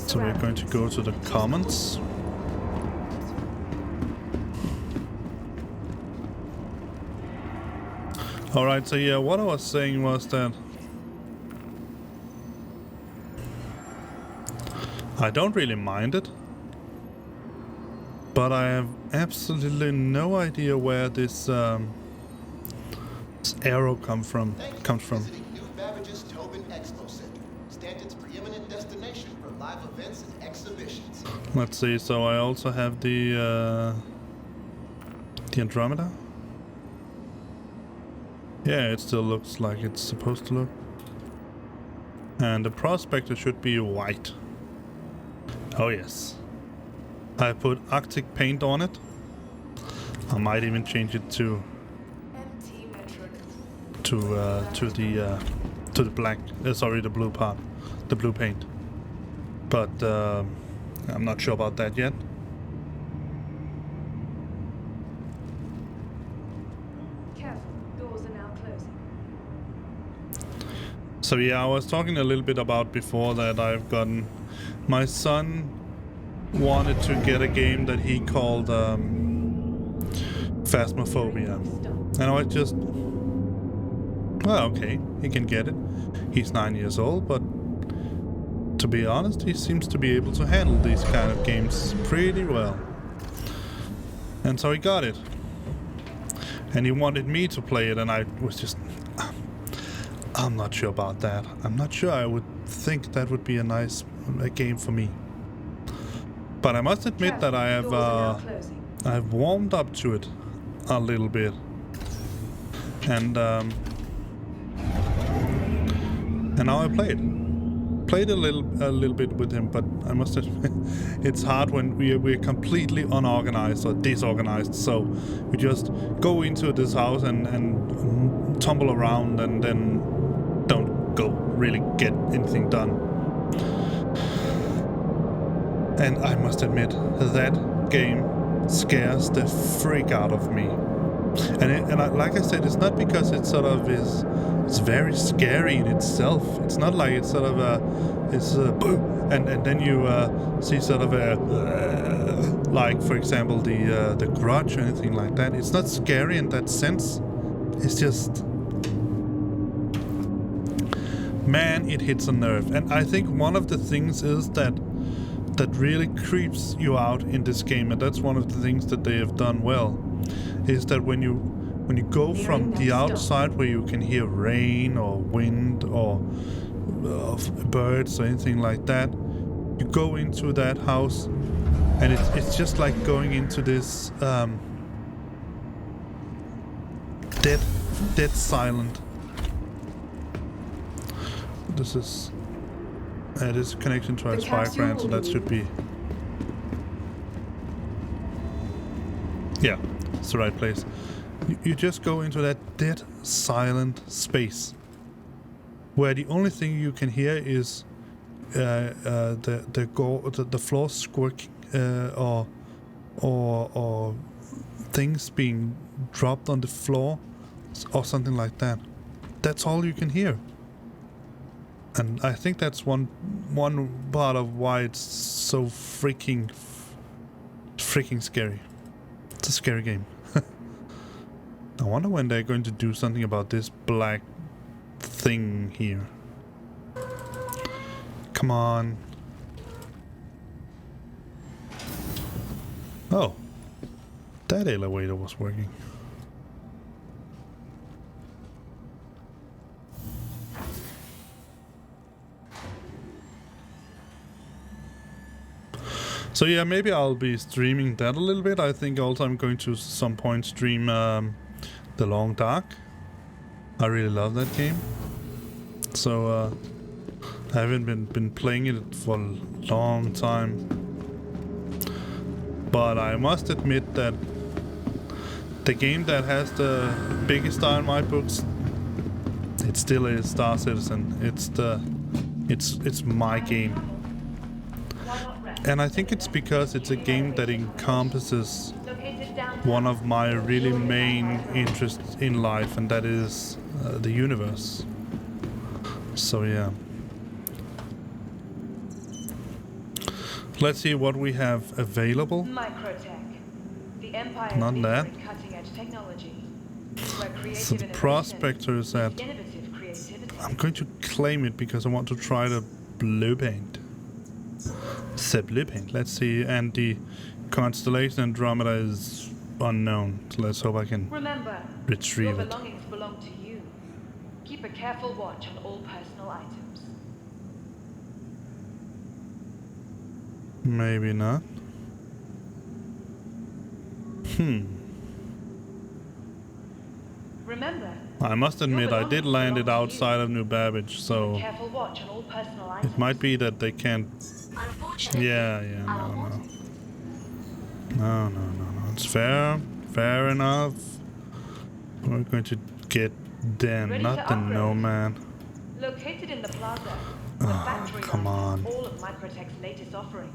So we're going to go to the comments. Alright, so yeah, what I was saying was that I don't really mind it, but I have absolutely no idea where this arrow comes from. Let's see, so I also have the Andromeda. Yeah, it still looks like it's supposed to look. And the Prospector should be white. Oh yes. I put Arctic paint on it. I might even change it to the black. Sorry, the blue part, the blue paint. But I'm not sure about that yet. Careful, doors are now closing. So yeah, I was talking a little bit about before that I've gotten. My son wanted to get a game that he called Phasmophobia, and I was just, well, okay, he can get it. He's 9 years old, but to be honest, he seems to be able to handle these kind of games pretty well. And so he got it. And he wanted me to play it, and I was just, I'm not sure about that. I'm not sure I would think that would be a nice game for me. But I must admit that I've warmed up to it a little bit. And now I played a little bit with him, but I must admit it's hard when we're completely unorganized or disorganized. So we just go into this house and tumble around, and then don't go really get anything done. And I must admit that game scares the freak out of me. And like I said, it's not because it sort of is. It's very scary in itself. It's not like it's sort of and then you see sort of a like, for example, the Grudge or anything like that. It's not scary in that sense. It's just, man, it hits a nerve. And I think one of the things is that really creeps you out in this game, and that's one of the things that they have done well, is that when when you go from the outside where you can hear rain or wind or birds or anything like that, you go into that house and it's just like going into this dead silent. This is this connection to our spy brand, so that should be, yeah, it's the right place. You just go into that dead silent space where the only thing you can hear is the floor squirking or things being dropped on the floor or something like that. That's all you can hear. And I think that's one part of why it's so freaking scary. It's a scary game. I wonder when they're going to do something about this black thing here. Come on. Oh, that elevator was working. So yeah, maybe I'll be streaming that a little bit. I think also I'm going to some point stream The Long Dark. I really love that game. So I haven't been playing it for a long time. But I must admit that the game that has the biggest star in my books, it still is Star Citizen. It's my game. And I think it's because it's a game that encompasses one of my really main interests in life, and that is the universe. So yeah. Let's see what we have available. Microtech. The Empire's Not leader that. in cutting-edge technology. Where So the creative prospector is that innovative creativity. I'm going to claim it because I want to try the blue paint. The blue paint. Let's see. And the constellation Andromeda is unknown. So let's hope I can Remember, retrieve your it. belongings belong to you. Keep a careful watch on all personal items. Maybe not. Remember, I must admit I did land it outside of New Babbage, so careful watch on all personal items. it might be that they can't. Yeah, no. It's fair enough. We're going to get Den, Ready not to the upgrade. Nomad. Located in the plaza, the Oh, factory come line on. has all of Microtech's latest offerings.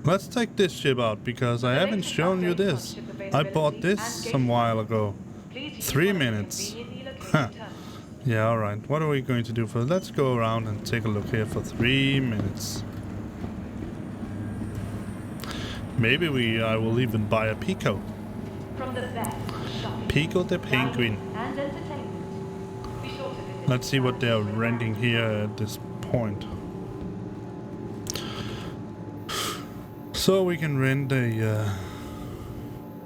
Let's take this ship out because I haven't shown you this. I bought this some while ago. Please use 3 one of the minutes. conveniently located Huh. terminals. Yeah, alright. What are we going to do first? Let's go around and take a look here for 3 minutes. Maybe I will even buy a Pico. From the best shopping, Pico the Penguin. and entertainment. Be sure to visit Let's see what they're Sam's renting here at this point. So we can rent a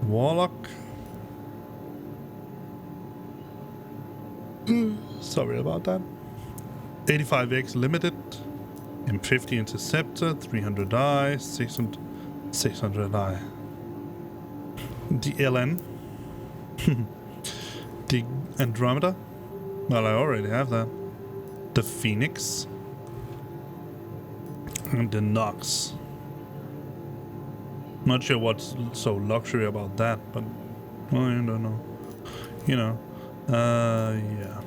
Warlock. Sorry about that. 85X Limited. M50 Interceptor. 300i. 600i. The LN. The Andromeda. Well, I already have that. The Phoenix. And the Nox. Not sure what's so luxury about that, but well, I don't know. You know. Yeah.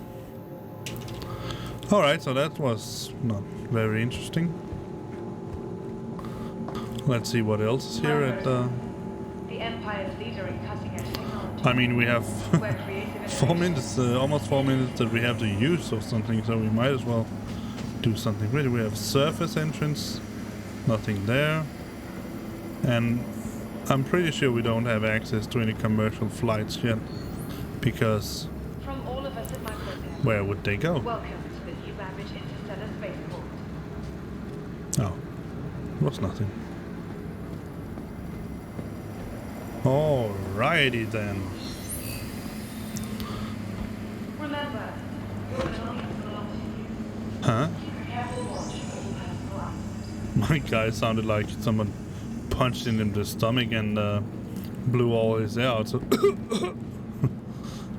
Alright, so that was not very interesting. Let's see what else is here at The Empire's leader in cutting-edge technology. I mean, we have Where creative 4 minutes, almost 4 minutes that we have to use or something, so we might as well do something with it. We have surface entrance, nothing there. And I'm pretty sure we don't have access to any commercial flights yet, because From all of us at Microtech, where would they go? welcome to the New Babbage Interstellar Spaceport. No, it was nothing. Alrighty then. Remember, your belongings belong to you. Huh? Keep a careful watch on all personal items. My guy sounded like someone punched him in the stomach and blew all his air out. So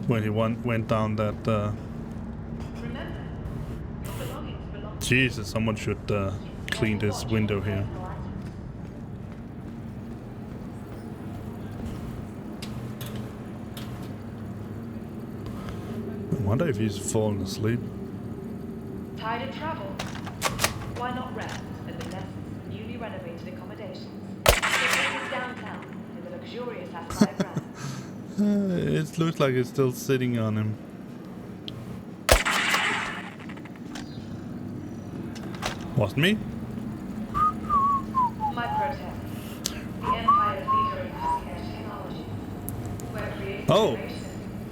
when he went down that. Remember, your belongings belong to Jesus, someone should clean this window here. I wonder if he's fallen asleep. Tired of travel? Why not rest at the Nest's newly renovated accommodations? It's downtown in the luxurious Aspire Grand. It looks like it's still sitting on him. Wasn't me? My protest. The Empire's leader in cutting-edge technology. Where creative Oh. innovation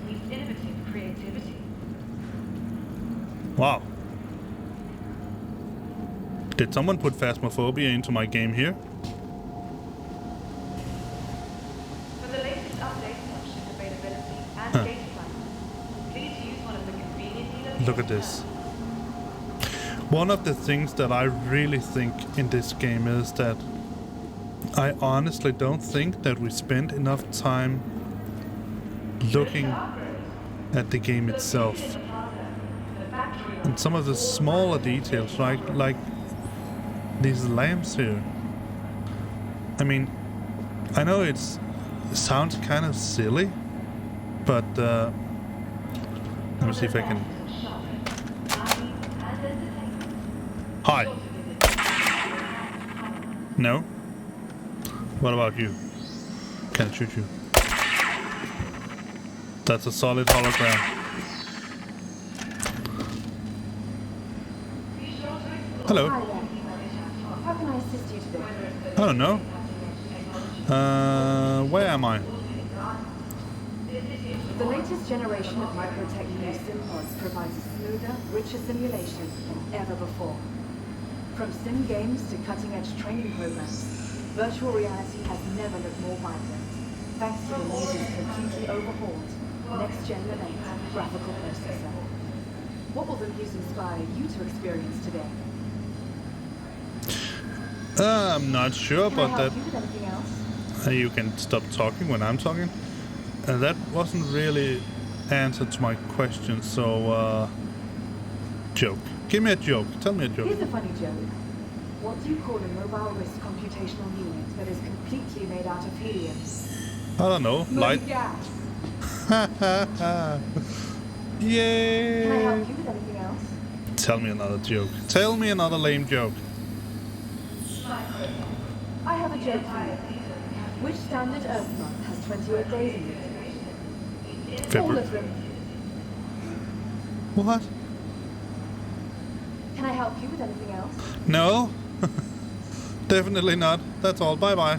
meets innovative creativity. Wow. Did someone put Phasmophobia into my game here? For the latest updates on ship availability and Huh. data plans, please use one of the conveniently Look at this. One of the things that I really think in this game is that I honestly don't think that we spend enough time looking at the game itself. And some of the smaller details, like these lamps here. I mean, I know it sounds kind of silly, but let me see if I can. Hi. No? What about you? Can I shoot you? That's a solid hologram. Hello. Hi there. How can I assist you today? I don't know. Where am I? The latest generation of microtech new SimPods provides a smoother, richer simulation than ever before. From sim games to cutting-edge training programs, virtual reality has never looked more vibrant, thanks to the latest completely overhauled next-gen event graphical processor. What will the views inspire you to experience today? I'm not sure Can I about help that. you with anything else? You can stop talking when I'm talking. That wasn't really answer to my question, so joke. Give me a joke. Tell me a joke. Here's a funny joke. What do you call a mobile wrist computational unit that is completely made out of helium? I don't know. Light. Gas. Yay! Can I help you with anything else? Tell me another joke. Tell me another lame joke. I have a joke for you. Which standard Earth month has 28 days in it? All February. of them. What? Can I help you with anything else? No. Definitely not. That's all. Bye bye.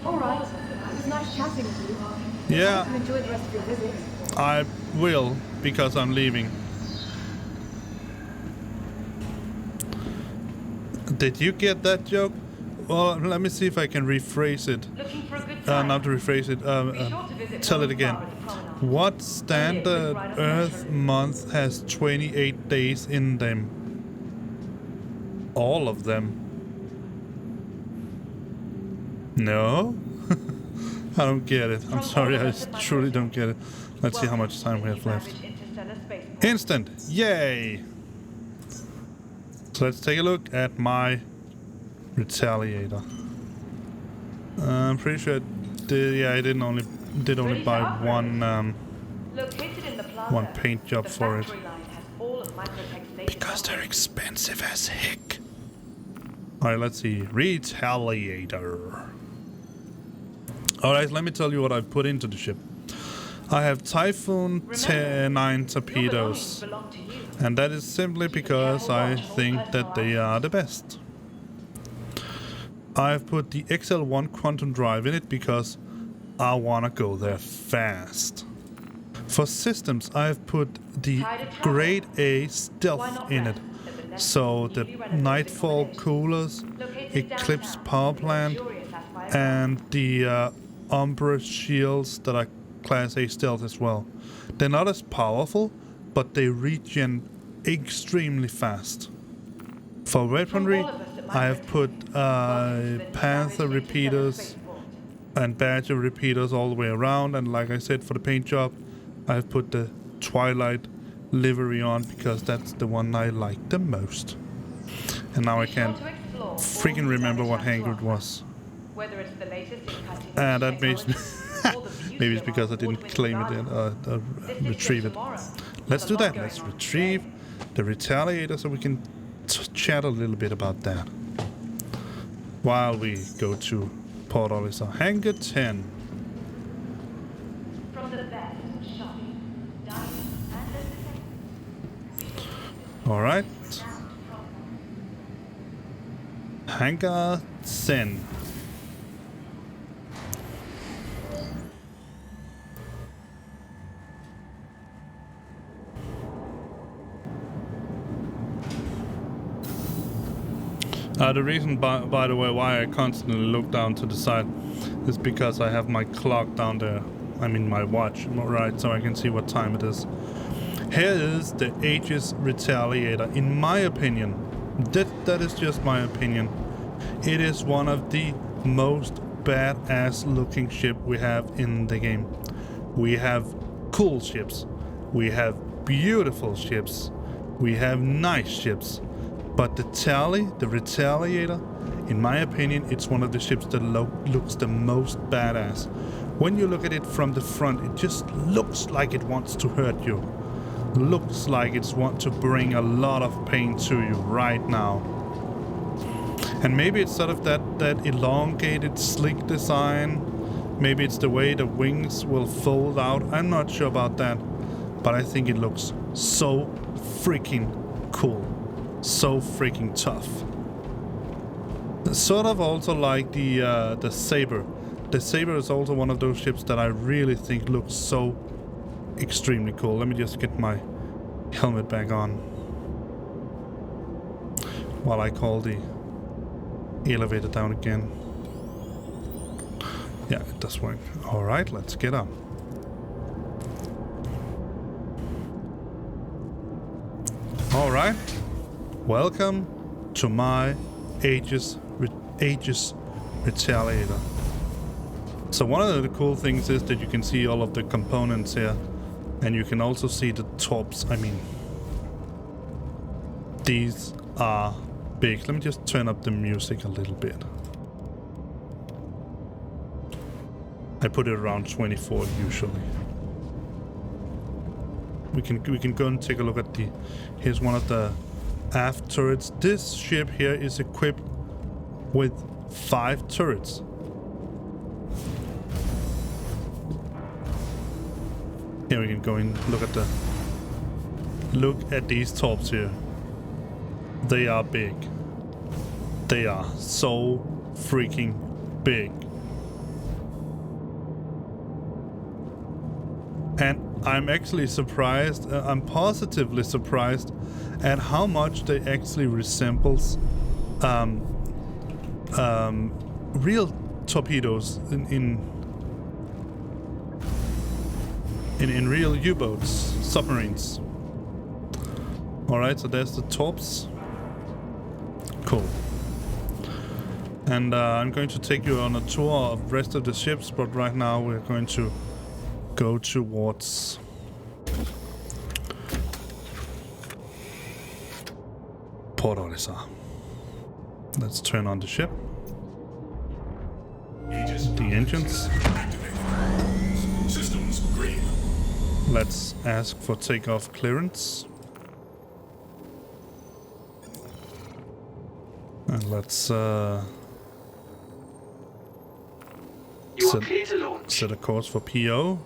All right. It was nice chatting with you. Yeah, You enjoy the rest of your visit. I will because I'm leaving. Did you get that joke? Well, let me see if I can rephrase it. Looking for a good time? Not to rephrase it. Be sure to visit Tell it Royal again. Bar at the promenade. What standard Right off Earth naturally. month has 28 days in them? All of them. No? I don't get it. I'm From sorry, all I of us at truly Microsoft. don't get it. Let's see how Welcome much time we to have the left. Savage Interstellar Spaceport. Instant! Yay! So let's take a look at my Retaliator. I'm pretty sure it did, yeah, I did only Ready to buy upgrade? Located in the plaza, one paint job the for it. factory line has all of Microtech's latest Because they're upgrades. expensive as heck. Alright, let's see. Retaliator. Alright, let me tell you what I've put into the ship. I have Typhoon Remember, 9 Your torpedoes. belongings belong to you. And that is simply because I think that they are the best. I've put the XL1 quantum drive in it because I wanna go there fast. For systems, I've put the Tired of travel? grade A Why stealth not in it rest at the So the Nightfall coolers, Eclipse power plant, and the Umbra shields that are Class A stealth as well. They're not as powerful, but they regen extremely fast. For weaponry, I have put Panther repeaters and Badger repeaters all the way around, and like I said, for the paint job, I have put the Twilight livery on because that's the one I like the most. And now I can't freaking remember what hangar it was. And that makes me... Maybe it's because I didn't claim it or retrieve it. Let's do that. Let's retrieve the Retaliator so we can chat a little bit about that. While we go to Port Olisar. Hangar 10. Alright. Hangar 10. The reason, by the way, why I constantly look down to the side is because I have my clock down there. I mean my watch, right, so I can see what time it is. Here is the Aegis Retaliator. In my opinion, that is just my opinion, it is one of the most badass looking ship we have in the game. We have cool ships, we have beautiful ships, we have nice ships. But the Retaliator, in my opinion, it's one of the ships that looks the most badass. When you look at it from the front, it just looks like it wants to hurt you. Looks like it's want to bring a lot of pain to you right now. And maybe it's sort of that elongated, sleek design. Maybe it's the way the wings will fold out. I'm not sure about that. But I think it looks so freaking cool. So freaking tough. Sort of also like the Saber. The Saber is also one of those ships that I really think looks so extremely cool. Let me just get my helmet back on while I call the elevator down again. Yeah, it does work. Alright, let's get up. Alright. Welcome to my Aegis Retaliator. So one of the cool things is that you can see all of the components here, and you can also see the tops. I mean, these are big. Let me just turn up the music a little bit. I put it around 24 usually. We can go and take a look at here's one of the aft turrets. This ship here is equipped with 5 turrets. Here we can go and look at these tops here. They are big. They are so freaking big. And I'm actually surprised, I'm positively surprised at how much they actually resembles real torpedoes in real U-boats, submarines. Alright, so there's the tops. Cool. And I'm going to take you on a tour of the rest of the ships, but right now we're going to go towards Port Olisar. Let's turn on the ship. The engines. Systems green. Let's ask for takeoff clearance. And let's set a course for PO.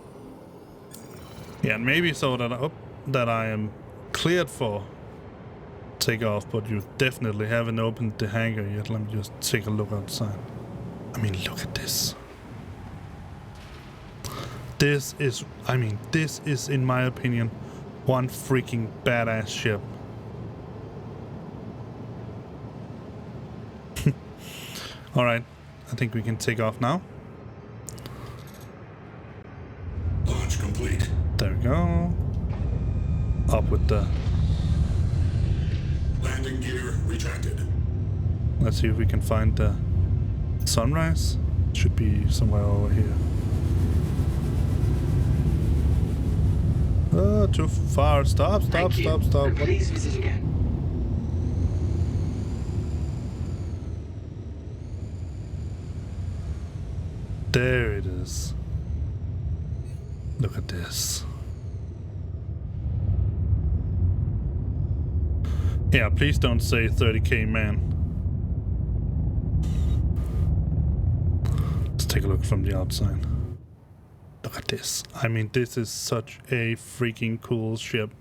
Yeah, and maybe so that I am cleared for takeoff, but you definitely haven't opened the hangar yet. Let me just take a look outside. I mean, look at this. This is, in my opinion, one freaking badass ship. Alright, I think we can take off now. Launch complete. There we go. Up with the... Landing gear retracted. Let's see if we can find the sunrise. Should be somewhere over here. Too far. Stop. What? Please visit again. There it is. Look at this. Yeah, please don't say 30k, man. Let's take a look from the outside. Look at this. I mean, this is such a freaking cool ship.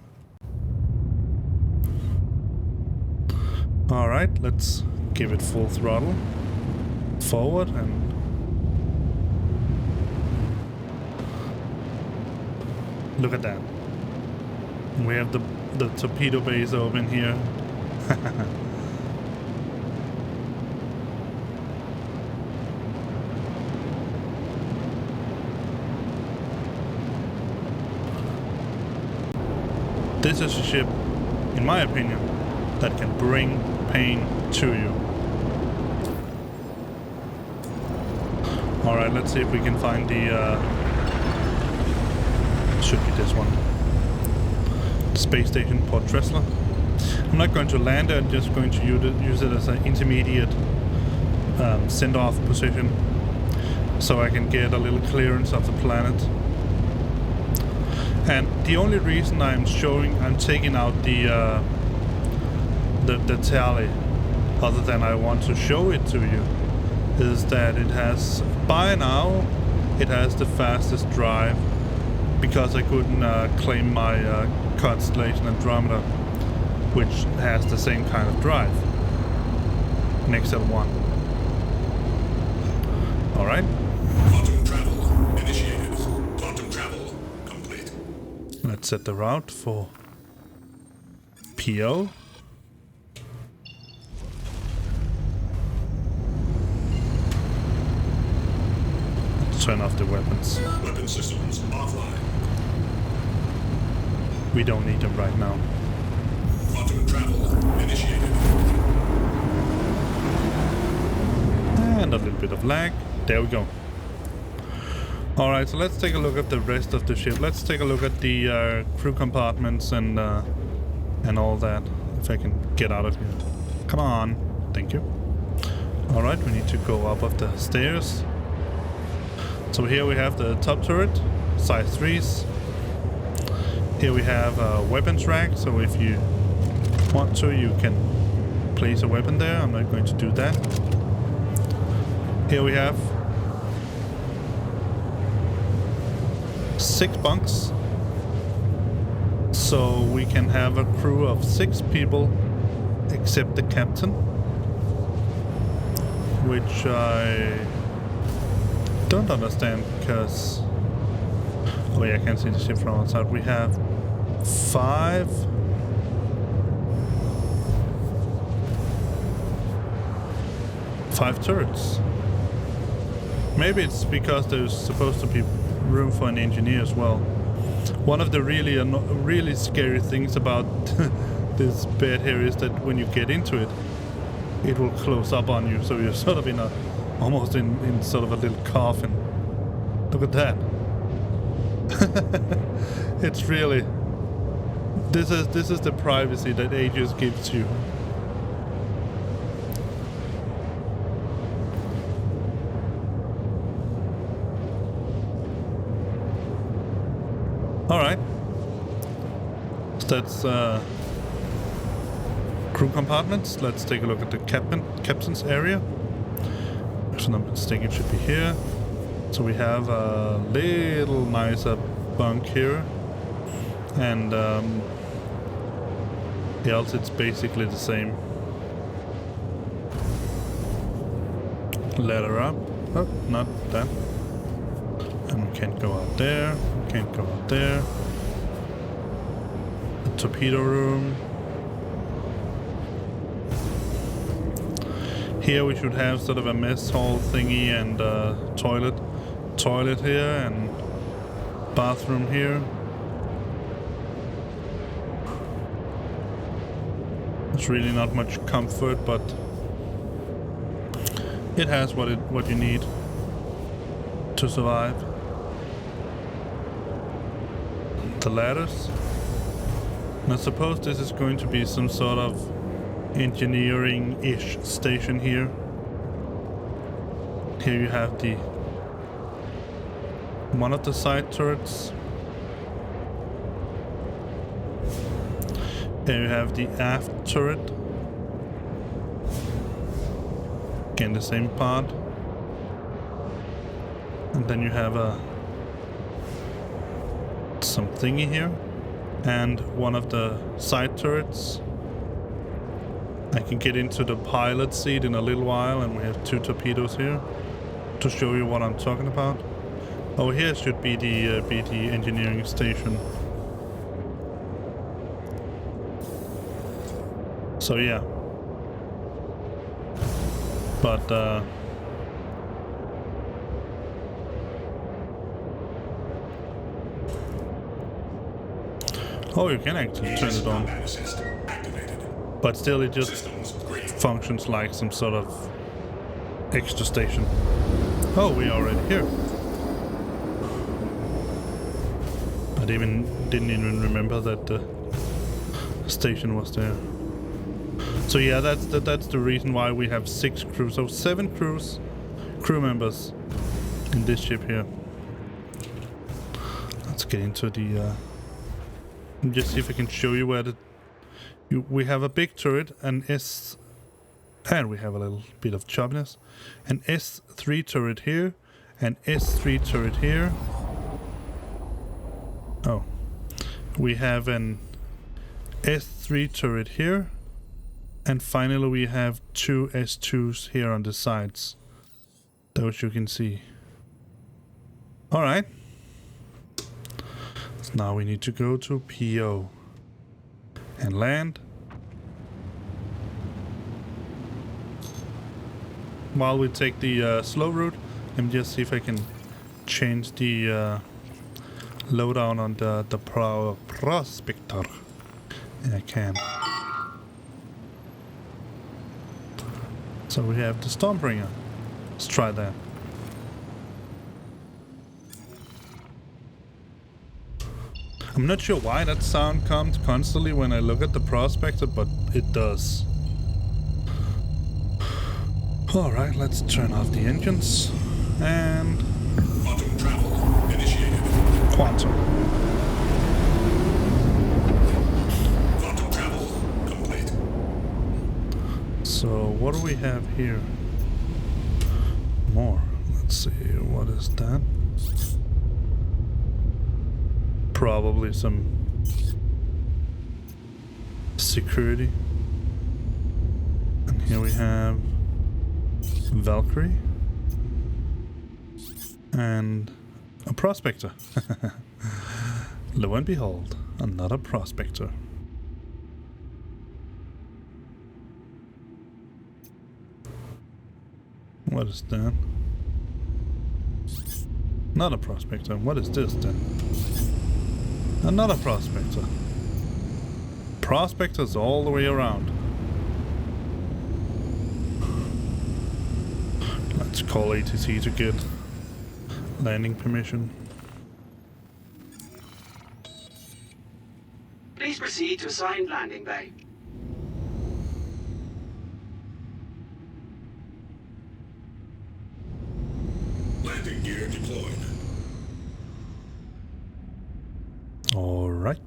Alright, let's give it full throttle. Forward and... Look at that. We have the torpedo base open here. This is a ship, in my opinion, that can bring pain to you. Alright, let's see if we can find the... should be this one. Space Station Port Tressler. I'm not going to land it, I'm just going to use it as an intermediate send-off position so I can get a little clearance of the planet. And the only reason I'm taking out the tally, other than I want to show it to you, is that it has, by now, it has the fastest drive, because I couldn't claim my Constellation Andromeda, which has the same kind of drive. Next L1. Alright. Quantum travel initiated. Quantum travel complete. Let's set the route for PO. Let's turn off the weapons. Weapon systems offline. We don't need them right now. Quantum travel initiated. And a little bit of lag. There we go. Alright, so let's take a look at the rest of the ship. Let's take a look at the crew compartments and all that. If I can get out of here. Come on. Thank you. Alright, we need to go up of the stairs. So here we have the top turret, size 3s. Here we have a weapons rack, so if you want to, you can place a weapon there. I'm not going to do that. Here we have 6 bunks, so we can have a crew of 6 people except the captain, which I don't understand because... Oh yeah, I can see the ship from outside. We have 5 turrets. Maybe it's because there's supposed to be room for an engineer as well. One of the really scary things about this bed here is that when you get into it, it will close up on you, so you're sort of almost in sort of a little coffin. Look at that. It's really... This is the privacy that Aegis gives you. Alright. So that's crew compartments. Let's take a look at the captain's area. If I'm not mistaken, it should be here. So we have a little nicer bunk here. And else it's basically the same. Ladder up. Oh, not that. And we can't go out there. We can't go out there. The torpedo room. Here we should have sort of a mess hall thingy and toilet here and bathroom here. It's really not much comfort, but it has what you need to survive. The ladders. And I suppose this is going to be some sort of engineering-ish station here. Here you have one of the side turrets. Here you have the aft turret. Again, the same part. And then you have some thingy here. And one of the side turrets. I can get into the pilot seat in a little while, and we have 2 torpedoes here to show you what I'm talking about. Oh, here should be the engineering station. So yeah, but oh, you can actually turn it on. But still, it just functions like some sort of extra station. Oh, we're already here. I didn't even remember that the station was there. So yeah, that's the reason why we have 6 crews. So 7 crew members in this ship here. Let's get into the. Just see if I can show you where we have a big turret, and we have a little bit of choppiness. An S3 turret here, an S3 turret here. Oh, we have an S3 turret here, and finally we have 2 S2s here on the sides. Those you can see. All right. So now we need to go to PO and land. While we take the slow route, let me just see if I can change the lowdown on the prospector. Yeah, I can. So we have the Stormbringer. Let's try that. I'm not sure why that sound comes constantly when I look at the prospector, but it does. Alright, let's turn off the engines. And... Quantum travel initiated. Quantum. Quantum travel complete. So, what do we have here? More. Let's see, what is that? Probably some security. And here we have Valkyrie and a prospector. Lo and behold, another prospector. What is that? Another prospector. What is this then? Another prospector. Prospectors all the way around. Let's call ATC to get landing permission. Please proceed to assigned landing bay. Landing gear deployed. All right.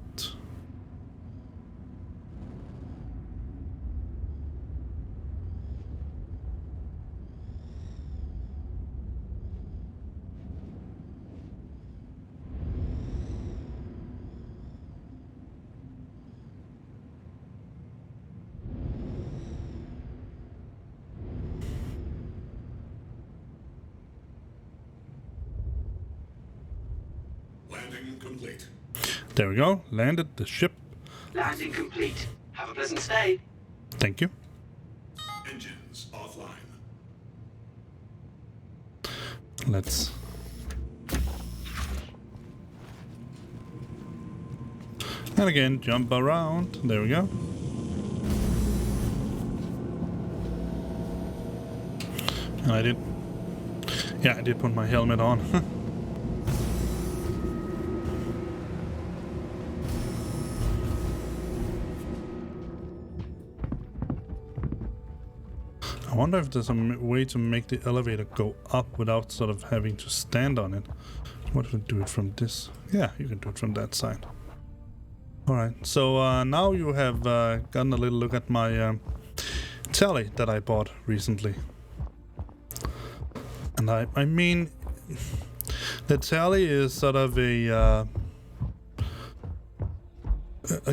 Landing complete. There we go. Landed the ship. Landing complete. Have a pleasant stay. Thank you. Engines offline. Let's. And again, jump around. There we go. And I did. Yeah, I did put my helmet on. I wonder if there's a way to make the elevator go up without sort of having to stand on it. What if we do it from this? Yeah, you can do it from that side. Alright, so now you have gotten a little look at my tally that I bought recently. And I mean, the tally is sort of a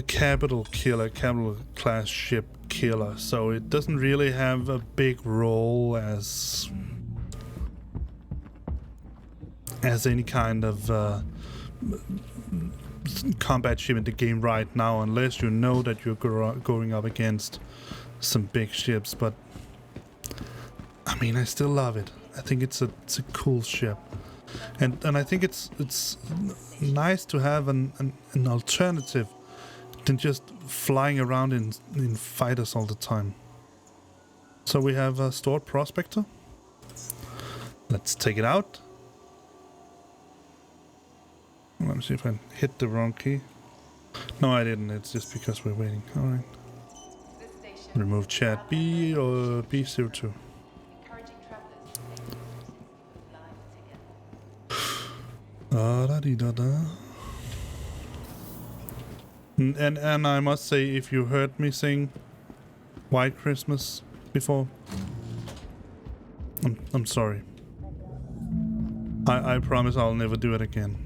capital killer, capital class ship killer, so it doesn't really have a big role as any kind of combat ship in the game right now, unless you know that you're going up against some big ships. But I mean, I still love it. I think it's a cool ship, and I think it's nice to have an alternative than just flying around in fighters all the time. So we have a stored prospector. Let's take it out. Let me see if I hit the wrong key. No, I didn't. It's just because we're waiting. Alright. Remove chat B or B02. Da-da-dee-da-da. And I must say, if you heard me sing White Christmas before, I'm sorry. I promise I'll never do it again.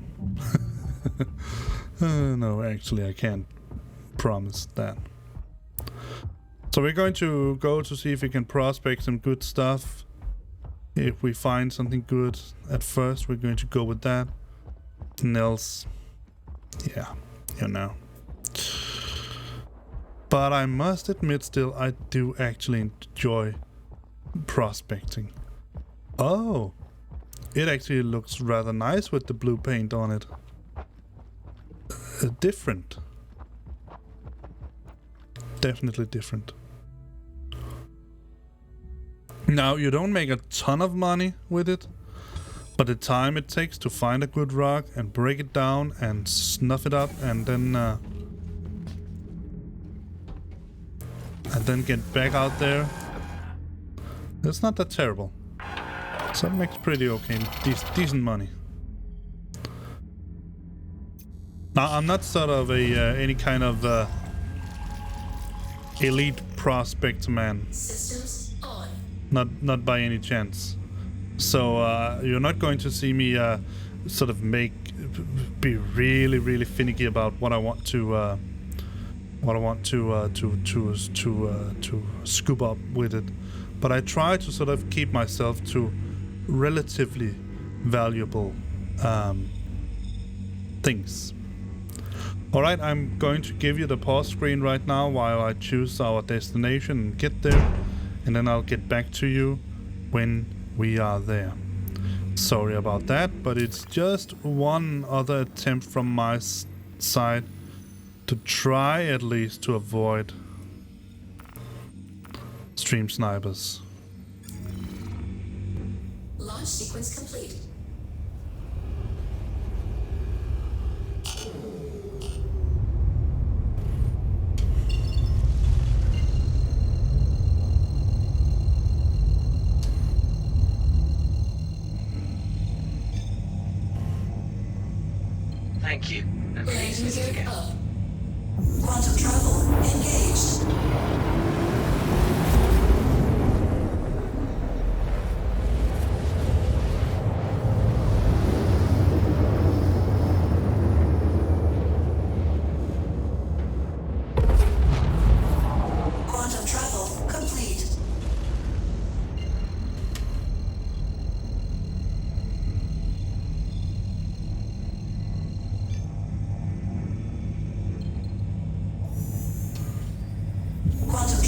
No, actually I can't promise that. So we're going to go to see if we can prospect some good stuff. If we find something good at first, we're going to go with that. And else, yeah, you know. But I must admit still, I do actually enjoy prospecting. Oh, it actually looks rather nice with the blue paint on it. Different. Definitely different. Now, you don't make a ton of money with it, but the time it takes to find a good rock and break it down and snuff it up and then get back out there, it's not that terrible. So it makes pretty okay, decent money. Now, I'm not sort of any kind of elite prospect man. Systems on. Not by any chance. So you're not going to see me sort of be really finicky about what I want to scoop up with it. But I try to sort of keep myself to relatively valuable things. Alright, I'm going to give you the pause screen right now while I choose our destination and get there, and then I'll get back to you when we are there. Sorry about that, but it's just one other attempt from my side to try at least to avoid stream snipers. Launch sequence complete. Thank you, and please visit again. Up. Quantum travel engaged. Quantum travel complete. Quantum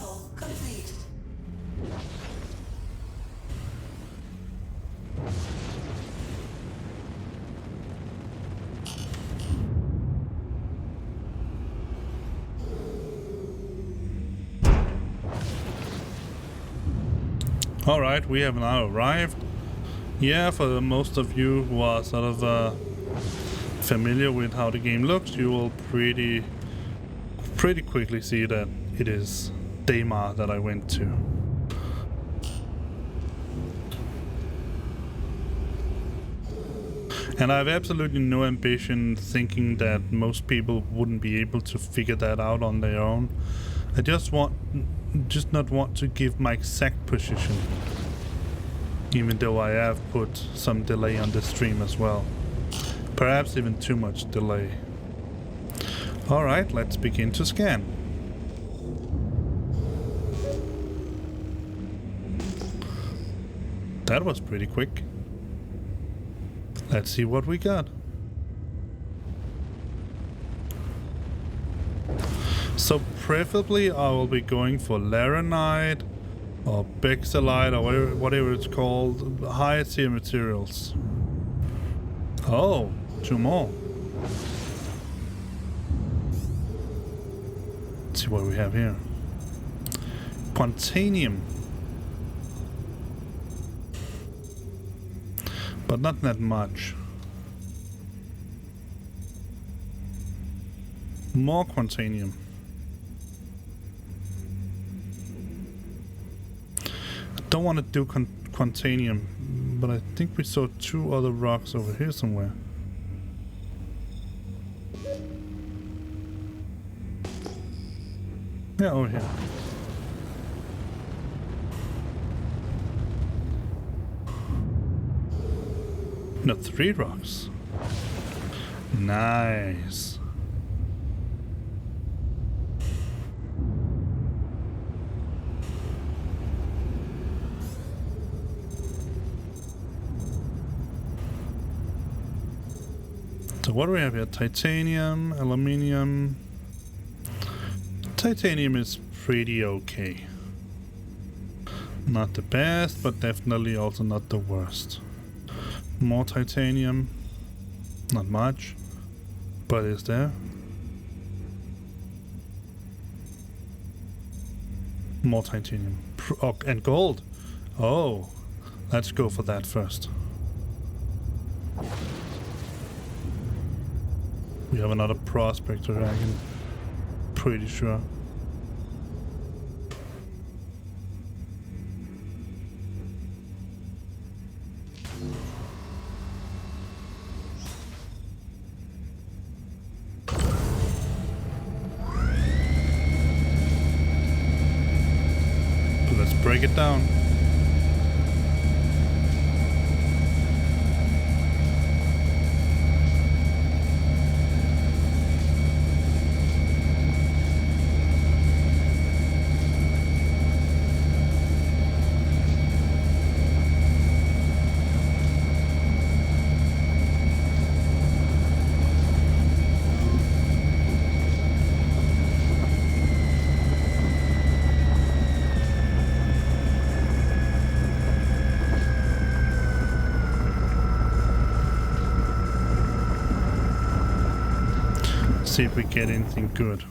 travel complete. Alright, we have now arrived. Yeah, for most of you who are sort of familiar with how the game looks, you will pretty quickly see that it is Daymar that I went to. And I have absolutely no ambition thinking that most people wouldn't be able to figure that out on their own. I just not want to give my exact position, even though I have put some delay on the stream as well. Perhaps even too much delay. Alright, let's begin to scan. That was pretty quick. Let's see what we got. So preferably I will be going for Laranite or Bexalite or whatever it's called, higher tier materials. Oh, 2 more. Let's see what we have here. Quantanium. But not that much. More Quantanium. I don't want to do Quantanium, but I think we saw 2 other rocks over here somewhere. Yeah, over here. No, 3 rocks. Nice. So what do we have here? Titanium, aluminium. Titanium is pretty okay. Not the best, but definitely also not the worst. More titanium. Not much, but is there? More titanium. Oh, and gold. Oh, let's go for that first. We have another prospector dragon. Pretty sure. Let's break it down. See if we get anything good.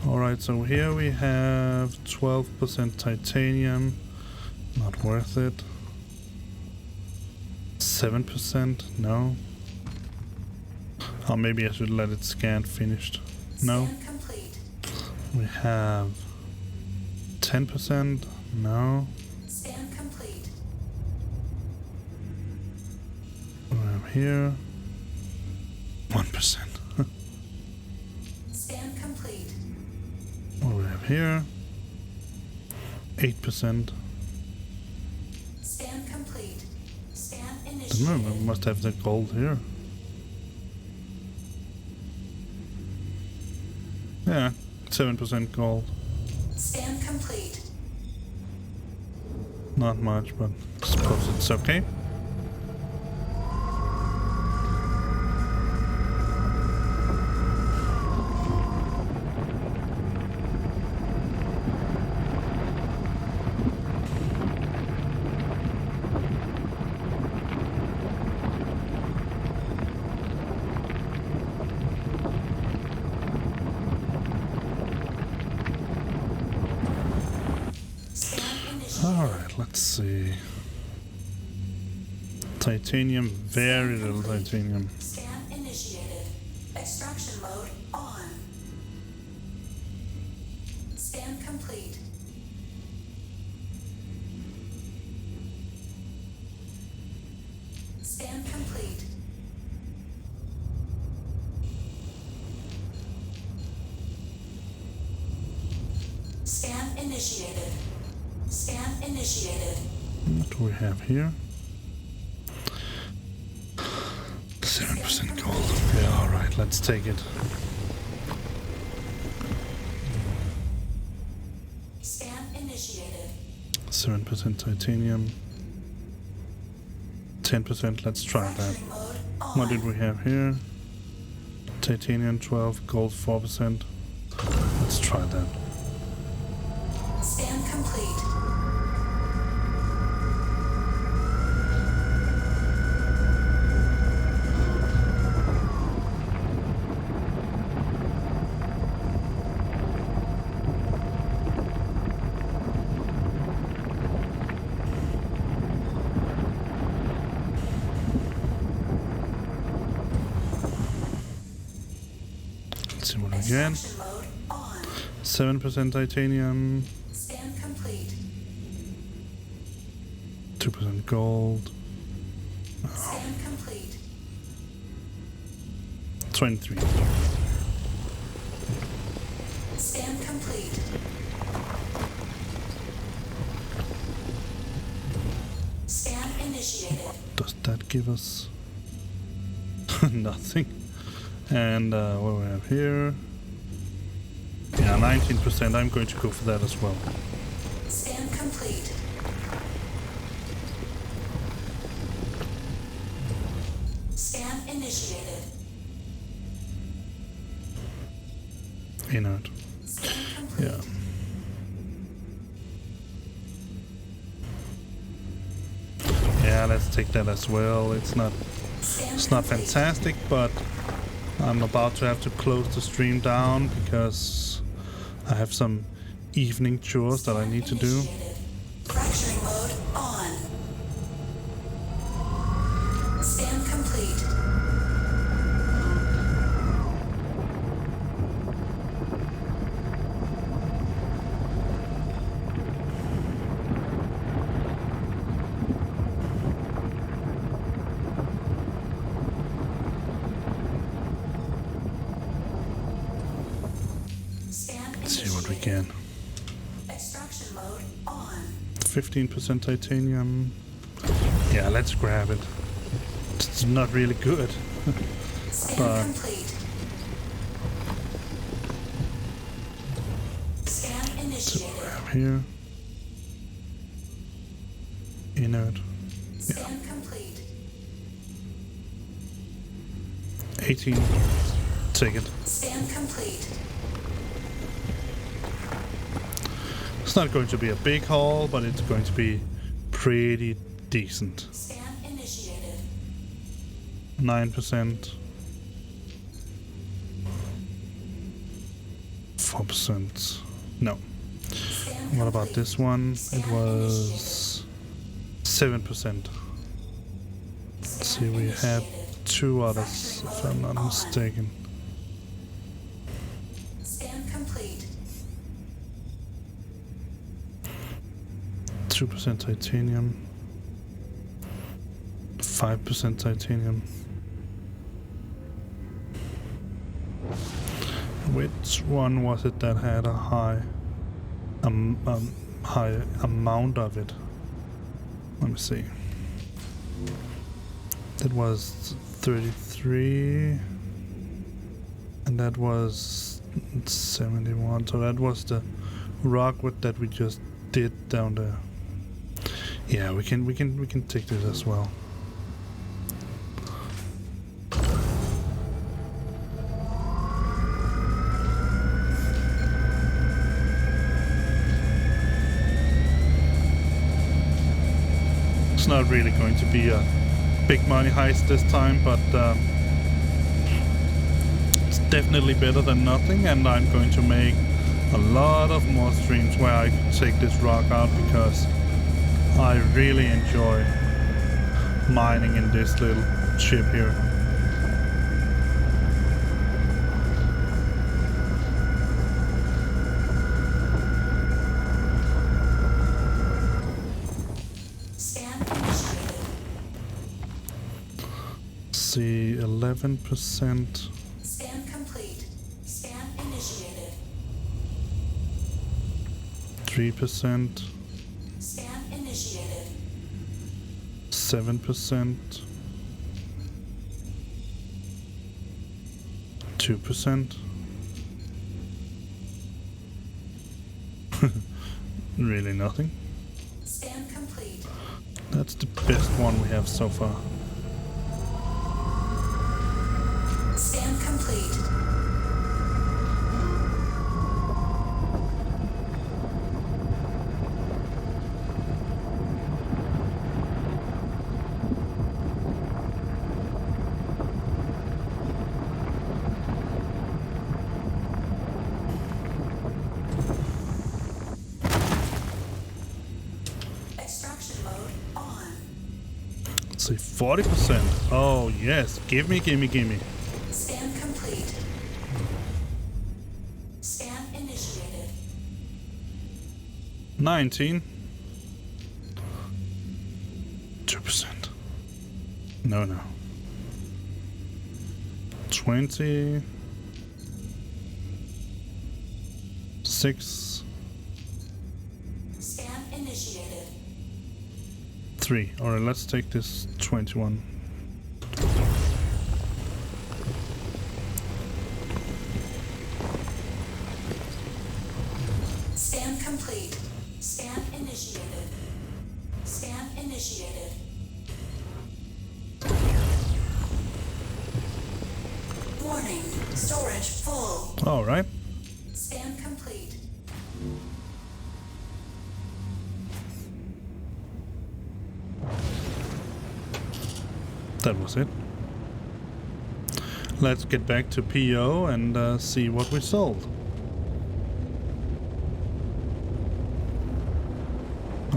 Alright, so here we have 12% titanium. Not worth it. 7%? No. Oh, maybe I should let it scan finished. No. Scan complete. We have 10%? No. Scan complete. We have here 1%. Scan complete. What do we have here? 8%. Scan complete. Scan Don't initiated. know, we must have the gold here. Yeah, 7% gold. Scan complete. Not much, but I suppose it's okay. Alright, let's see. Titanium, very little titanium. Scan initiated. Extraction mode on. Scan complete. Scan complete. Scan initiated. Scan initiated. What do we have here? 7% gold. Yeah, alright, let's take it. Scan initiated. 7% titanium. 10%, let's try that. Fracturing mode on. What did we have here? Titanium 12, gold 4%. Let's try that. Scan complete. Let's see what we get. Extraction mode on. 7% titanium, Scan complete. 2% gold, Scan complete. 23. Scan complete. Scan initiated. Does that give us nothing? And what do we have here? Yeah, 19%. I'm going to go for that as well. Scan complete. Scan initiated. Inert. Scan complete. Yeah. Yeah, let's take that as well. It's not Complete. fantastic, but I'm about to have to close the stream down because I have some evening chores that I need to do. Initiated. Fracturing mode on. Scan complete. Scan Let's see what we initiated. can. Extraction mode on. 15% titanium. Yeah, let's grab it. It's not really good. Scan But- complete. Scan So initiated. grab here. Inert. Scan complete. 18. Take it. Scan complete. It's not going to be a big haul, but it's going to be pretty decent. Scan initiated. 9%. 4%. No. Scan What about complete. this one? It Scan was 7%. Let's see, we had two others, if I'm not mistaken. Scan complete. 2% titanium. 5% titanium. Which one was it that had a high amount of it? Let me see. That was 33, and that was 71. So that was the rockwood that we just did down there. Yeah, we can take this as well. It's not really going to be a big money heist this time, but it's definitely better than nothing, and I'm going to make a lot of more streams where I can take this rock out because I really enjoy mining in this little ship here. Scan initiated. See, 11%. Scan complete. Scan initiated. 3%. Scan initiated. 7%. 2%. Really nothing. Scan complete. That's the best one we have so far. Scan complete. Extraction mode on. Let's see, 40%. Oh yes, give me. Scan complete. Scan initiated. 19. 2%. No. 20. 6. Scan initiated. 3. Alright, let's take this 21. Scan complete. Scan initiated. Scan initiated. Warning. Storage full. Alright. Scan complete. That was it. Let's get back to PO and see what we sold.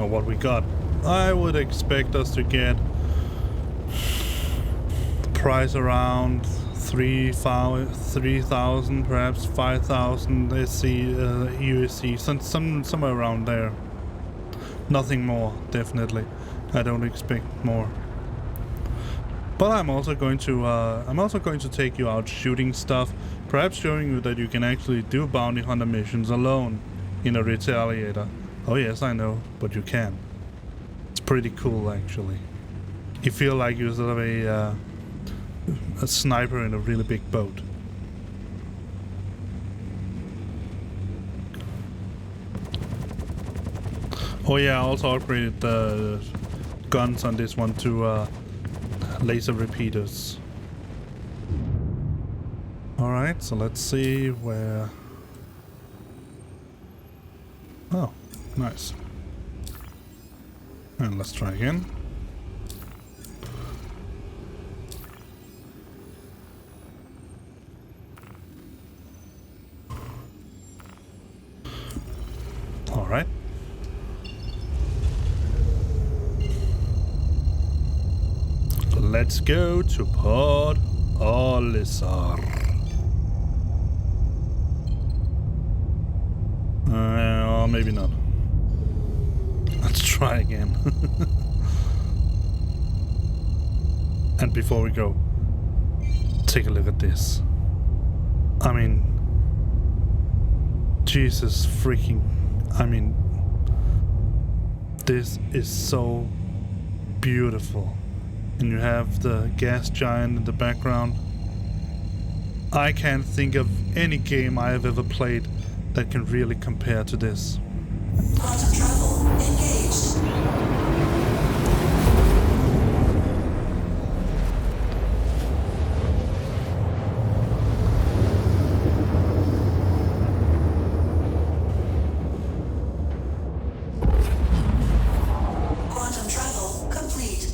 Or what we got. I would expect us to get price around 3,000, perhaps 5,000 SC, USC, somewhere around there. Nothing more, definitely. I don't expect more. But I'm also going to take you out shooting stuff, perhaps showing you that you can actually do bounty hunter missions alone in a Retaliator. Oh yes, I know, but you can. It's pretty cool actually. You feel like you're sort of a sniper in a really big boat. Oh yeah, I also upgraded the guns on this one to laser repeaters. Alright, so let's see where... Oh, nice. And let's try again. Alright. Let's go to Port Olisar. Or maybe not. Let's try again. And before we go, take a look at this. I mean, Jesus freaking... I mean, this is so beautiful. And you have the gas giant in the background. I can't think of any game I have ever played that can really compare to this. Quantum travel engaged. Quantum travel complete.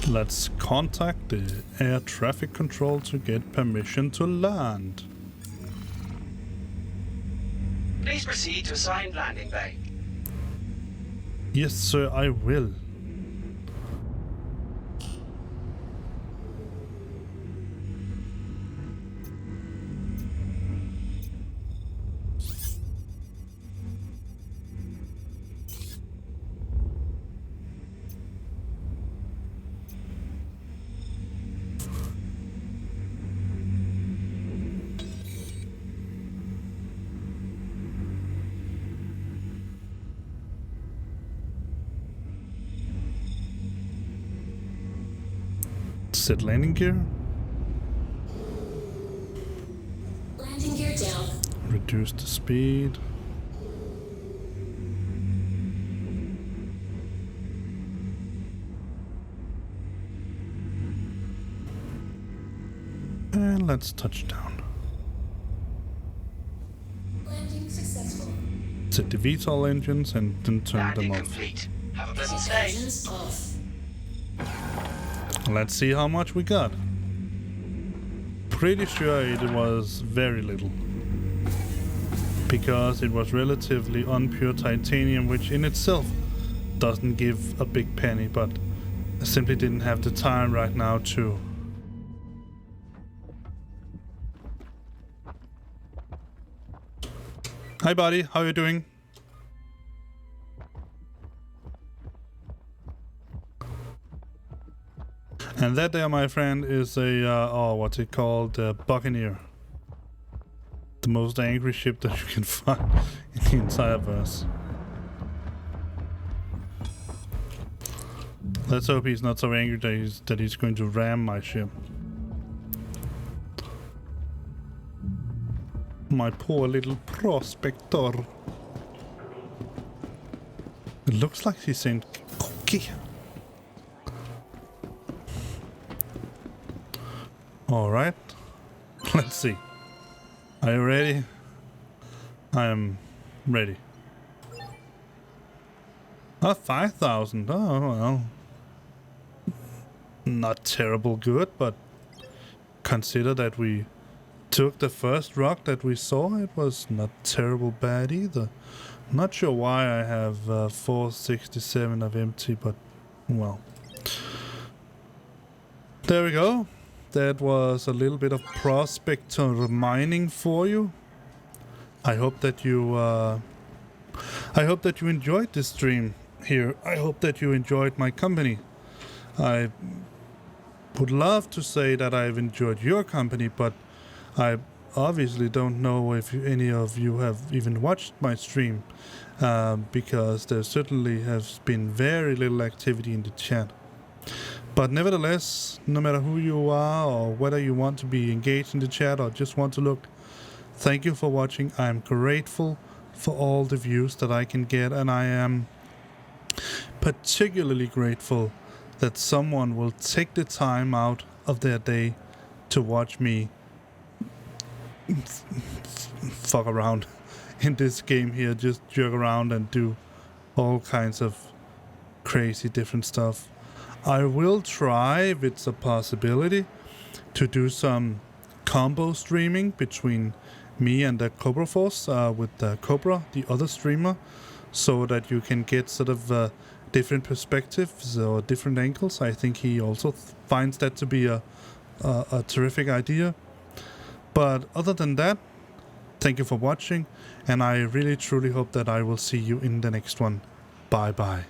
Let's contact the air traffic control to get permission to land. Please proceed to assigned landing bay. Yes, sir, I will. Set landing gear. Landing gear down. Reduce the speed. And let's touch down. Landing successful. Set the VTOL engines and then turn Landing them off. complete. Have a pleasant stay. Engines off. Let's see how much we got. Pretty sure it was very little. Because it was relatively unpure titanium, which in itself doesn't give a big penny, but I simply didn't have the time right now to. Hi buddy, how you doing? And that there, my friend, is a, what's it called? Buccaneer. The most angry ship that you can find in the entire verse. Let's hope he's not so angry that he's going to ram my ship. My poor little prospector. It looks like he's saying cookie. Alright, let's see. Are you ready? I am ready. 5,000. Oh, well. Not terrible good, but consider that we took the first rock that we saw. It was not terrible bad either. Not sure why I have 467 of empty, but well. There we go. That was a little bit of prospector mining for you. I hope that you enjoyed this stream here. I hope that you enjoyed my company. I would love to say that I've enjoyed your company, but I obviously don't know if any of you have even watched my stream, because there certainly has been very little activity in the chat. But nevertheless, no matter who you are or whether you want to be engaged in the chat or just want to look, thank you for watching. I am grateful for all the views that I can get, and I am particularly grateful that someone will take the time out of their day to watch me fuck around in this game here, just jerk around and do all kinds of crazy different stuff. I will try, if it's a possibility, to do some combo streaming between me and the Cobra Force, with Cobra, the other streamer, so that you can get sort of different perspectives or different angles. I think he also finds that to be a terrific idea. But other than that, thank you for watching, and I really truly hope that I will see you in the next one. Bye bye.